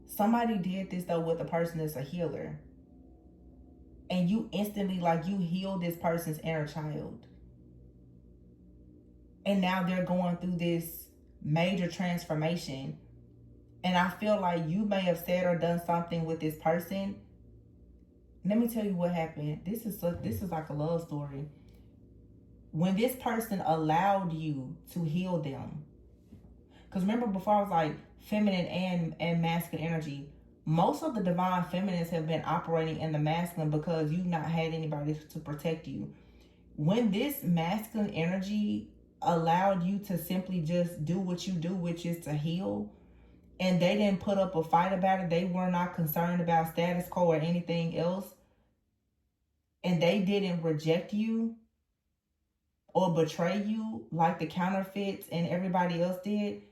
Somebody did this though with a person that's a healer. And you instantly, like, you healed this person's inner child. And now they're going through this major transformation. And I feel like you may have said or done something with this person. Let me tell you what happened. This is like a love story. When this person allowed you to heal them. Because remember before I was like feminine and masculine energy. Most of the divine feminines have been operating in the masculine because you've not had anybody to protect you. When this masculine energy allowed you to simply just do what you do, which is to heal, and they didn't put up a fight about it, they were not concerned about status quo or anything else, and they didn't reject you or betray you like the counterfeits and everybody else did,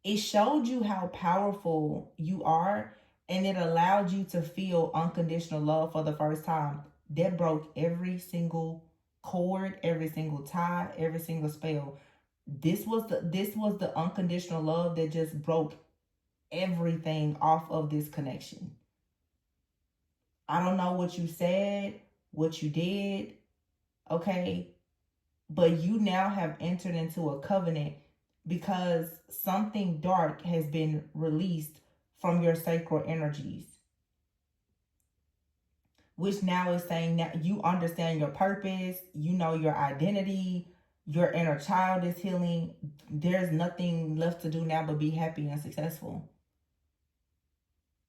it showed you how powerful you are. And it allowed you to feel unconditional love for the first time. That broke every single cord, every single tie, every single spell. This was the unconditional love that just broke everything off of this connection. I don't know what you said, what you did, okay? But you now have entered into a covenant because something dark has been released from your sacral energies, which now is saying that you understand your purpose, you know your identity, your inner child is healing. There's nothing left to do now but be happy and successful.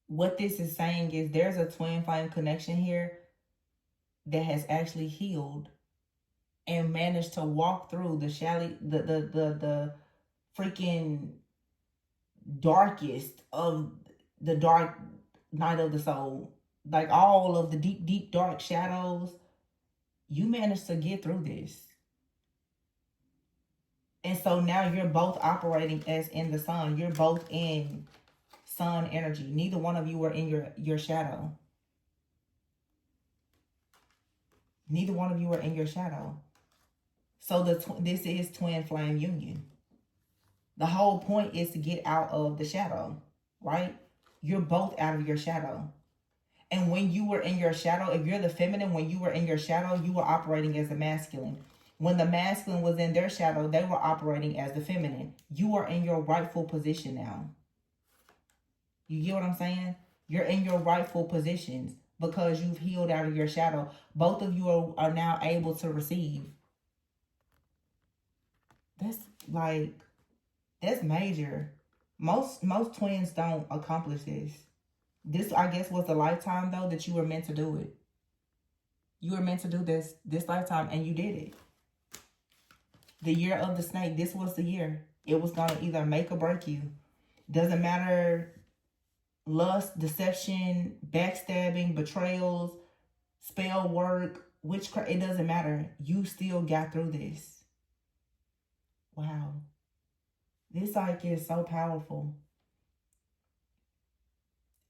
What this is saying is there's a twin flame connection here that has actually healed and managed to walk through the freaking darkest of the dark night of the soul, like all of the deep dark shadows. You managed to get through this, and so now you're both operating as in the sun. You're both in sun energy. Neither one of you are in your shadow. Neither one of you are in your shadow. So this is twin flame union. The whole point is to get out of the shadow, right? You're both out of your shadow. And when you were in your shadow, if you're the feminine, when you were in your shadow, you were operating as the masculine. When the masculine was in their shadow, they were operating as the feminine. You are in your rightful position now. You get what I'm saying? You're in your rightful positions because you've healed out of your shadow. Both of you are now able to receive. That's like, that's major. Most twins don't accomplish this. This, I guess, was the lifetime, though, that you were meant to do it. You were meant to do this lifetime, and you did it. The year of the snake, this was the year. It was going to either make or break you. Doesn't matter, lust, deception, backstabbing, betrayals, spell work, witchcraft, it doesn't matter. You still got through this. Wow. This psyche is so powerful.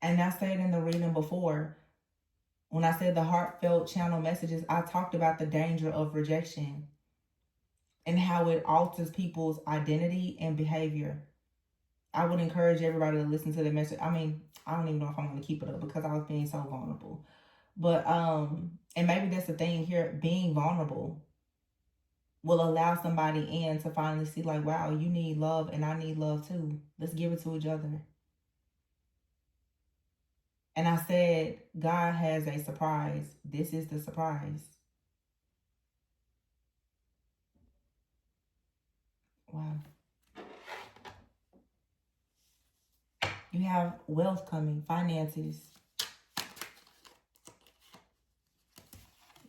And I said in the reading before, when I said the heartfelt channel messages, I talked about the danger of rejection and how it alters people's identity and behavior. I would encourage everybody to listen to the message. I mean, I don't even know if I'm going to keep it up because I was being so vulnerable. But, and maybe that's the thing here, being vulnerable will allow somebody in to finally see like, wow, you need love and I need love too. Let's give it to each other. And I said, God has a surprise. This is the surprise. Wow. You have wealth coming, finances.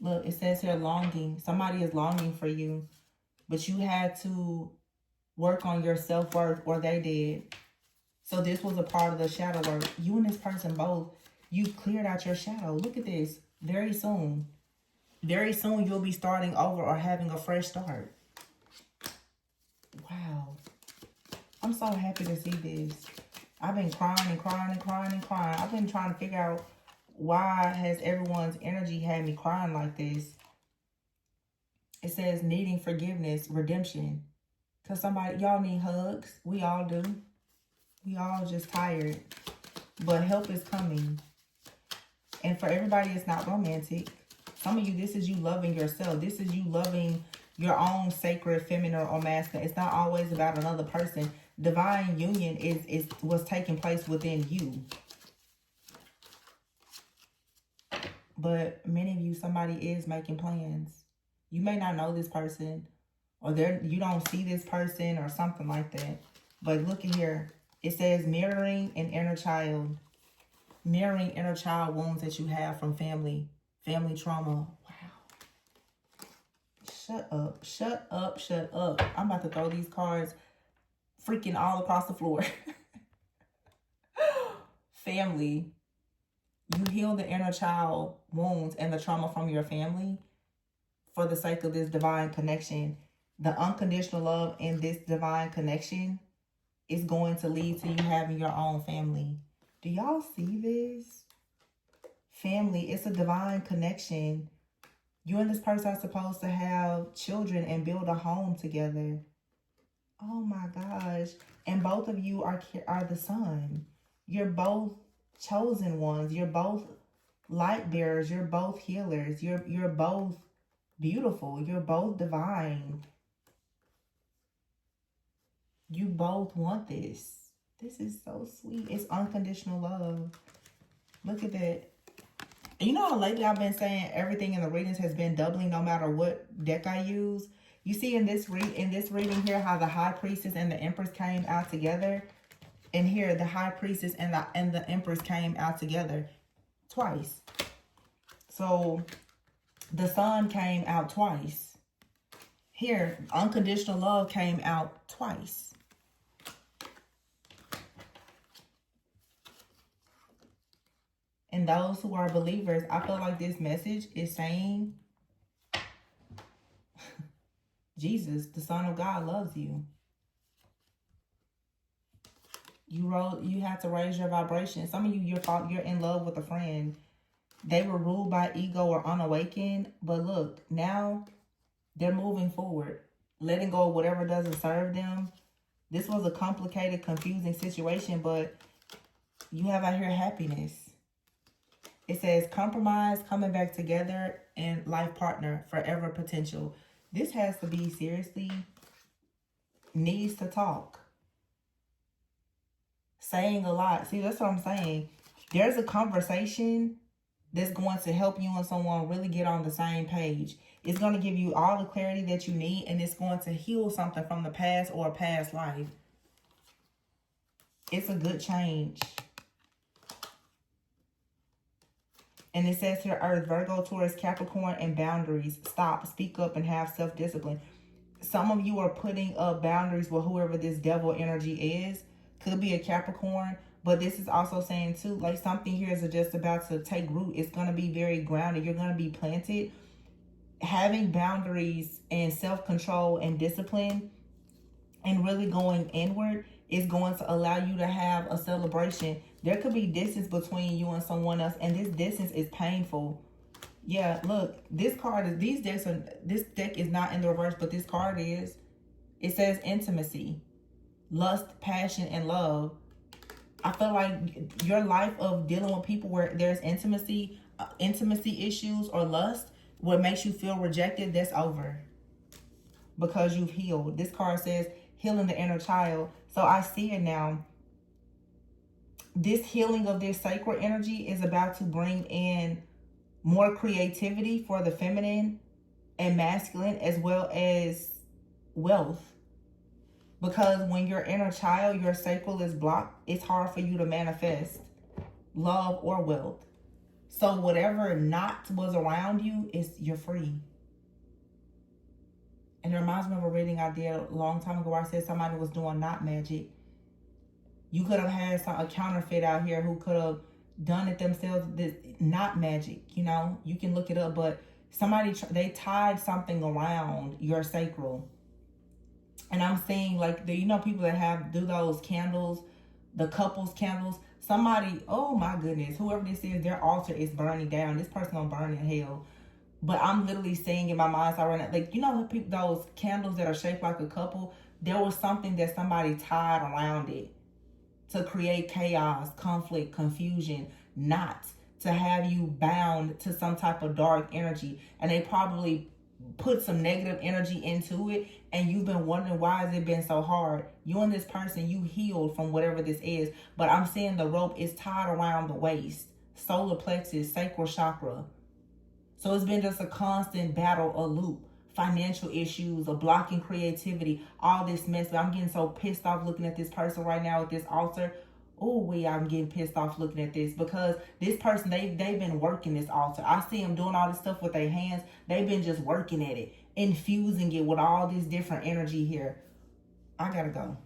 Look, it says here longing. Somebody is longing for you, but you had to work on your self-worth, or they did. So this was a part of the shadow work. You and this person both, you cleared out your shadow. Look at this. Very soon. Very soon you'll be starting over or having a fresh start. Wow. I'm so happy to see this. I've been crying and crying and crying and crying. I've been trying to figure out why has everyone's energy had me crying like this. It says needing forgiveness, redemption. Because somebody, y'all need hugs. We all do. We all just tired. But help is coming. And for everybody, it's not romantic. Some of you, this is you loving yourself. This is you loving your own sacred feminine or masculine. It's not always about another person. Divine union is what's taking place within you. But many of you, somebody is making plans. You may not know this person, or you don't see this person or something like that. But look at here. It says mirroring an inner child. Mirroring inner child wounds that you have from family trauma. Wow. Shut up. Shut up. Shut up. I'm about to throw these cards freaking all across the floor. Family. You heal the inner child wounds and the trauma from your family for the sake of this divine connection. The unconditional love in this divine connection is going to lead to you having your own family. Do y'all see this? Family, it's a divine connection. You and this person are supposed to have children and build a home together. Oh my gosh. And both of you are the sun. You're both chosen ones. You're both light bearers. You're both healers. You're both beautiful. You're both divine. You both want this. This is so sweet. It's unconditional love. Look at that. You know how lately I've been saying everything in the readings has been doubling no matter what deck I use? You see in this reading here how the High Priestess and the Empress came out together? And here the High Priestess and the Empress came out together twice. So the Sun came out twice. Here, unconditional love came out twice. And those who are believers, I feel like this message is saying Jesus, the Son of God, loves you. You have to raise your vibration. Some of you, you're in love with a friend. They were ruled by ego or unawakened. But look, now they're moving forward, letting go of whatever doesn't serve them. This was a complicated, confusing situation, but You have out here happiness. It says compromise, coming back together, and life partner, forever potential. This has to be seriously needs to talk. Saying a lot. See, that's what I'm saying. There's a conversation that's going to help you and someone really get on the same page. It's going to give you all the clarity that you need, and it's going to heal something from the past or a past life. It's a good change. And it says here, Earth, Virgo, Taurus, Capricorn, and boundaries. Stop, speak up, and have self-discipline. Some of you are putting up boundaries with whoever this devil energy is. Could be a Capricorn, but this is also saying too, like something here is just about to take root. It's going to be very grounded. You're going to be planted. Having boundaries and self-control and discipline and really going inward is going to allow you to have a celebration. There could be distance between you and someone else, and this distance is painful. Yeah, look, this card is, this deck is not in the reverse, but this card is. It says intimacy, lust, passion, and love. I feel like your life of dealing with people where there's intimacy issues or lust, what makes you feel rejected, that's over. Because you've healed. This card says healing the inner child. So I see it now. This healing of this sacred energy is about to bring in more creativity for the feminine and masculine, as well as wealth. Because when your inner child, your sacral is blocked, it's hard for you to manifest love or wealth. So whatever knot was around you, you're free. And it reminds me of a reading I did a long time ago where I said somebody was doing knot magic. You could have had a counterfeit out here who could have done it themselves. This knot magic, you know, you can look it up, but somebody, they tied something around your sacral. And I'm seeing like the, you know, people that do those candles, the couples candles. Somebody, oh my goodness, whoever this is, their altar is burning down. This person gonna burn in hell. But I'm literally saying in my mind, so right now, like, you know, those candles that are shaped like a couple, there was something that somebody tied around it to create chaos, conflict, confusion, not to have you bound to some type of dark energy. And they probably put some negative energy into it, and you've been wondering, why has it been so hard? You and this person, you healed from whatever this is, but I'm seeing the rope is tied around the waist, solar plexus, sacral chakra. So it's been just a constant battle, a loop, financial issues, a blocking creativity, all this mess. But I'm getting so pissed off looking at this person right now at this altar. Oh, I'm getting pissed off looking at this, because this person, they've been working this altar. I see them doing all this stuff with their hands. They've been just working at it, infusing it with all this different energy here. I gotta go,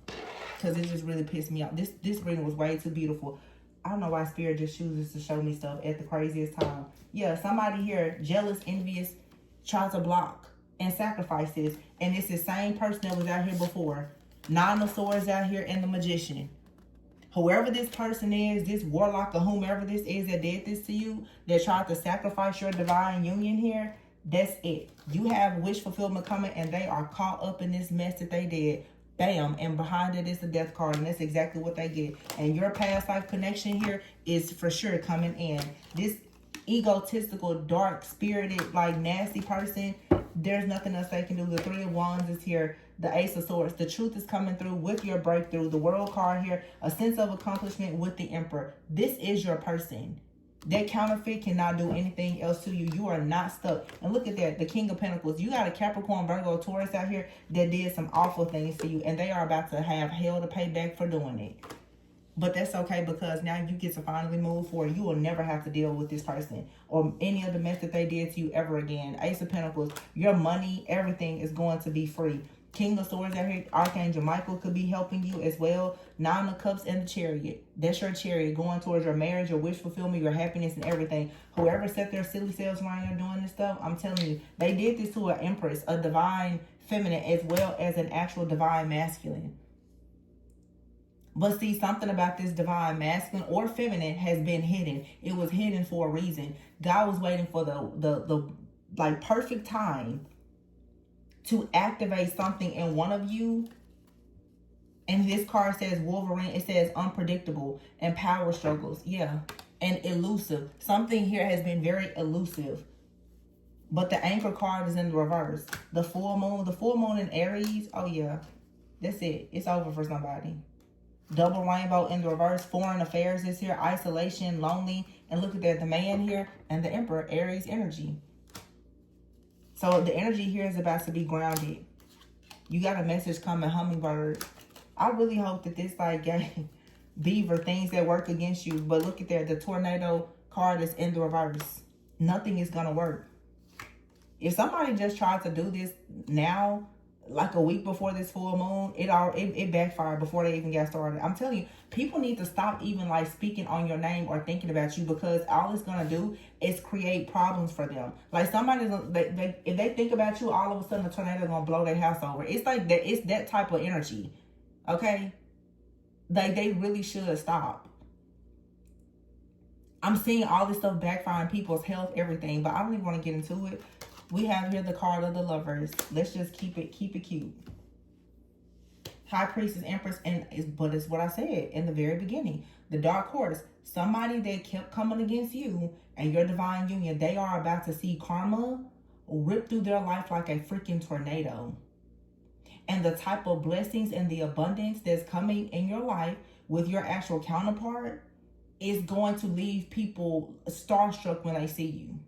because it just really pissed me off. This reading was way too beautiful. I don't know why Spirit just chooses to show me stuff at the craziest time. Yeah, somebody here, jealous, envious, tries to block and sacrifice this. And it's the same person that was out here before. Nine of Swords out here and the Magician. Whoever this person is, this warlock or whomever this is that did this to you, that tried to sacrifice your divine union here, that's it. You have wish fulfillment coming, and they are caught up in this mess that they did. Bam, and behind it is the death card, and that's exactly what they get. And your past life connection here is for sure coming in. This egotistical, dark spirited, like nasty person, there's nothing else they can do. The Three of Wands is here. The Ace of Swords. The truth is coming through with your breakthrough. The World card here. A sense of accomplishment with the Emperor. This is your person. That counterfeit cannot do anything else to you. You are not stuck. And look at that. The King of Pentacles. You got a Capricorn, Virgo, Taurus out here that did some awful things to you. And they are about to have hell to pay back for doing it. But that's okay, because now you get to finally move forward. You will never have to deal with this person or any of the mess that they did to you ever again. Ace of Pentacles. Your money, everything is going to be free. King of Swords out here. Archangel Michael could be helping you as well. Nine of Cups and the Chariot. That's your chariot going towards your marriage, your wish fulfillment, your happiness, and everything. Whoever set their silly selves around here doing this stuff, I'm telling you, they did this to an Empress, a divine feminine, as well as an actual divine masculine. But see, something about this divine masculine or feminine has been hidden. It was hidden for a reason. God was waiting for the like perfect time to activate something in one of you And this card says Wolverine. It says unpredictable and power struggles. Yeah. And elusive. Something here has been very elusive. But the anchor card is in the reverse. The full moon in Aries. Oh, yeah. That's it. It's over for somebody. Double rainbow in the reverse. Foreign affairs is here. Isolation, lonely. And look at that. The man here and the emperor. Aries energy. So the energy here is about to be grounded. You got a message coming, hummingbird. I really hope that this like beaver, things that work against you. But look at that. The tornado card is in the reverse. Nothing is going to work. If somebody just tried to do this now, like a week before this full moon, it backfired before they even got started. I'm telling you, people need to stop even like speaking on your name or thinking about you, because all it's gonna do is create problems for them. Like somebody's if they think about you, all of a sudden a tornado gonna blow their house over. It's like that. It's that type of energy. Okay, like they really should stop. I'm seeing all this stuff backfiring people's health, everything, but I don't even want to get into it. We have here the card of the Lovers. Let's just keep it cute. High Priestess, Empress, but it's what I said in the very beginning. The Dark Horse. Somebody that kept coming against you and your divine union, they are about to see karma rip through their life like a freaking tornado. And the type of blessings and the abundance that's coming in your life with your actual counterpart is going to leave people starstruck when they see you.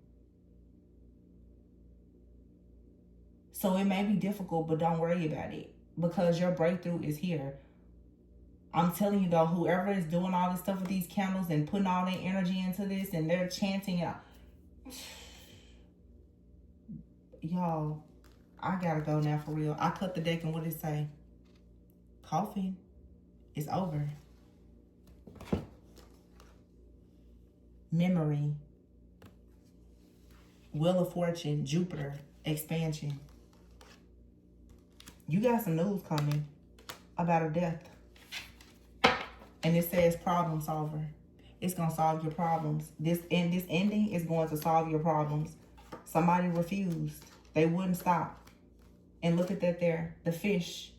So it may be difficult, but don't worry about it, because your breakthrough is here. I'm telling you though, whoever is doing all this stuff with these candles and putting all their energy into this and they're chanting it, y'all, I gotta go now for real. I cut the deck and what did it say? Coffee is over. Memory. Wheel of Fortune. Jupiter. Expansion. You got some news coming about a death. And it says problem solver. It's going to solve your problems. This ending is going to solve your problems. Somebody refused. They wouldn't stop. And look at that there. The fish.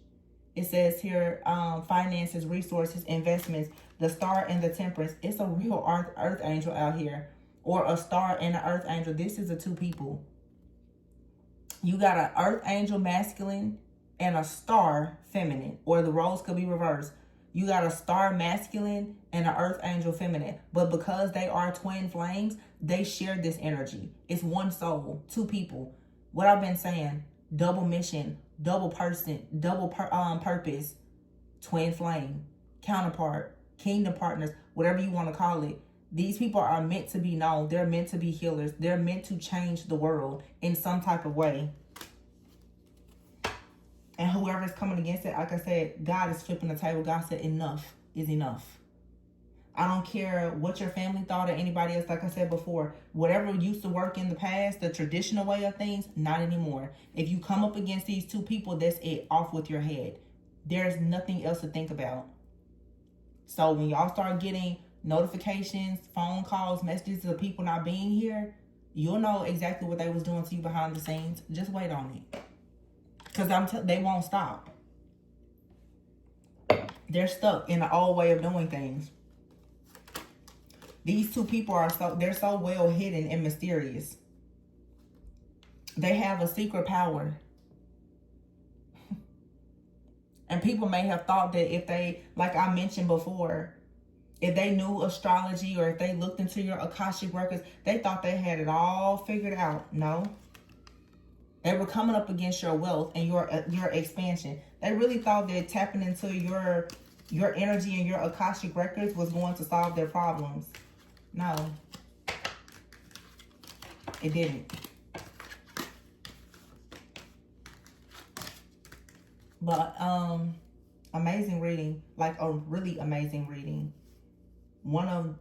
It says here, finances, resources, investments. The star and the temperance. It's a real earth angel out here. Or a star and an earth angel. This is the two people. You got an earth angel masculine and a star feminine, or the roles could be reversed. You got a star masculine and an earth angel feminine, but because they are twin flames, they share this energy. It's one soul, two people. What I've been saying, double mission, double person, double purpose, twin flame, counterpart, kingdom partners, whatever you want to call it. These people are meant to be known. They're meant to be healers. They're meant to change the world in some type of way. And whoever's coming against it, like I said, God is flipping the table. God said enough is enough. I don't care what your family thought or anybody else. Like I said before, whatever used to work in the past, the traditional way of things, not anymore. If you come up against these two people, that's it. Off with your head. There's nothing else to think about. So when y'all start getting notifications, phone calls, messages of people not being here, you'll know exactly what they was doing to you behind the scenes. Just wait on it. Because they won't stop. They're stuck in the old way of doing things. These two people they're so well hidden and mysterious. They have a secret power. And people may have thought that if they, like I mentioned before, if they knew astrology or if they looked into your Akashic records, they thought they had it all figured out. No. They were coming up against your wealth and your expansion. They really thought that tapping into your energy and your Akashic records was going to solve their problems. No. It didn't. But amazing reading, like a really amazing reading. One of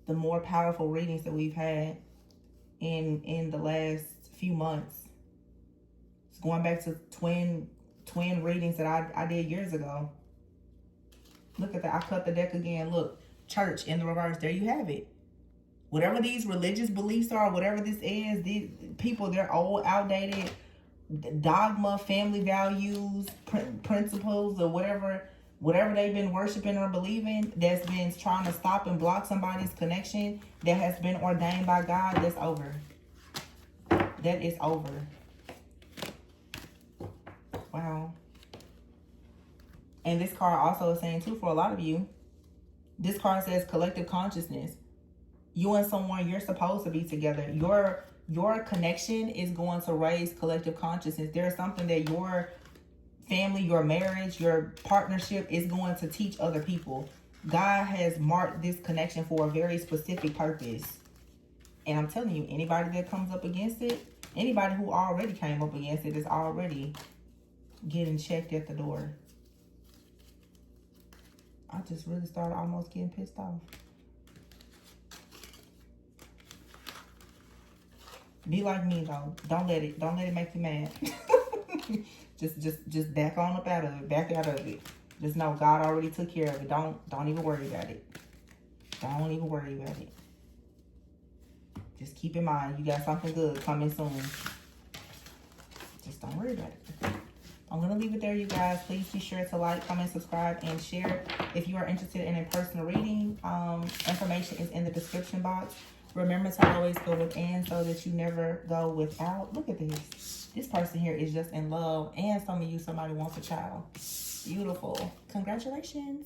the more powerful readings that we've had in the last few months. It's going back to twin readings that I did years ago. Look at that. I cut the deck again. Look, church in the reverse. There you have it. Whatever these religious beliefs are, whatever this is, these people, they're old, outdated, dogma, family values, principles, or whatever. Whatever they've been worshiping or believing that's been trying to stop and block somebody's connection that has been ordained by God, that's over. That is over. Wow. And this card also is saying too, for a lot of you, this card says collective consciousness. You and someone, you're supposed to be together. Your connection is going to raise collective consciousness. There's something that your family, your marriage, your partnership is going to teach other people. God has marked this connection for a very specific purpose. And I'm telling you, anybody that comes up against it, anybody who already came up against it is already getting checked at the door. I just really started almost getting pissed off. Be like me though. Don't let it make you mad. just back on up out of it. Back out of it. Just know God already took care of it. Don't even worry about it. Don't even worry about it. Just keep in mind you got something good coming soon. Just don't worry about it. I'm going to leave it there, you guys. Please be sure to like, comment, subscribe, and share. If you are interested in a personal reading, information is in the description box. Remember to always go within so that you never go without. Look at this. This person here is just in love. And some of you, somebody wants a child. Beautiful. Congratulations.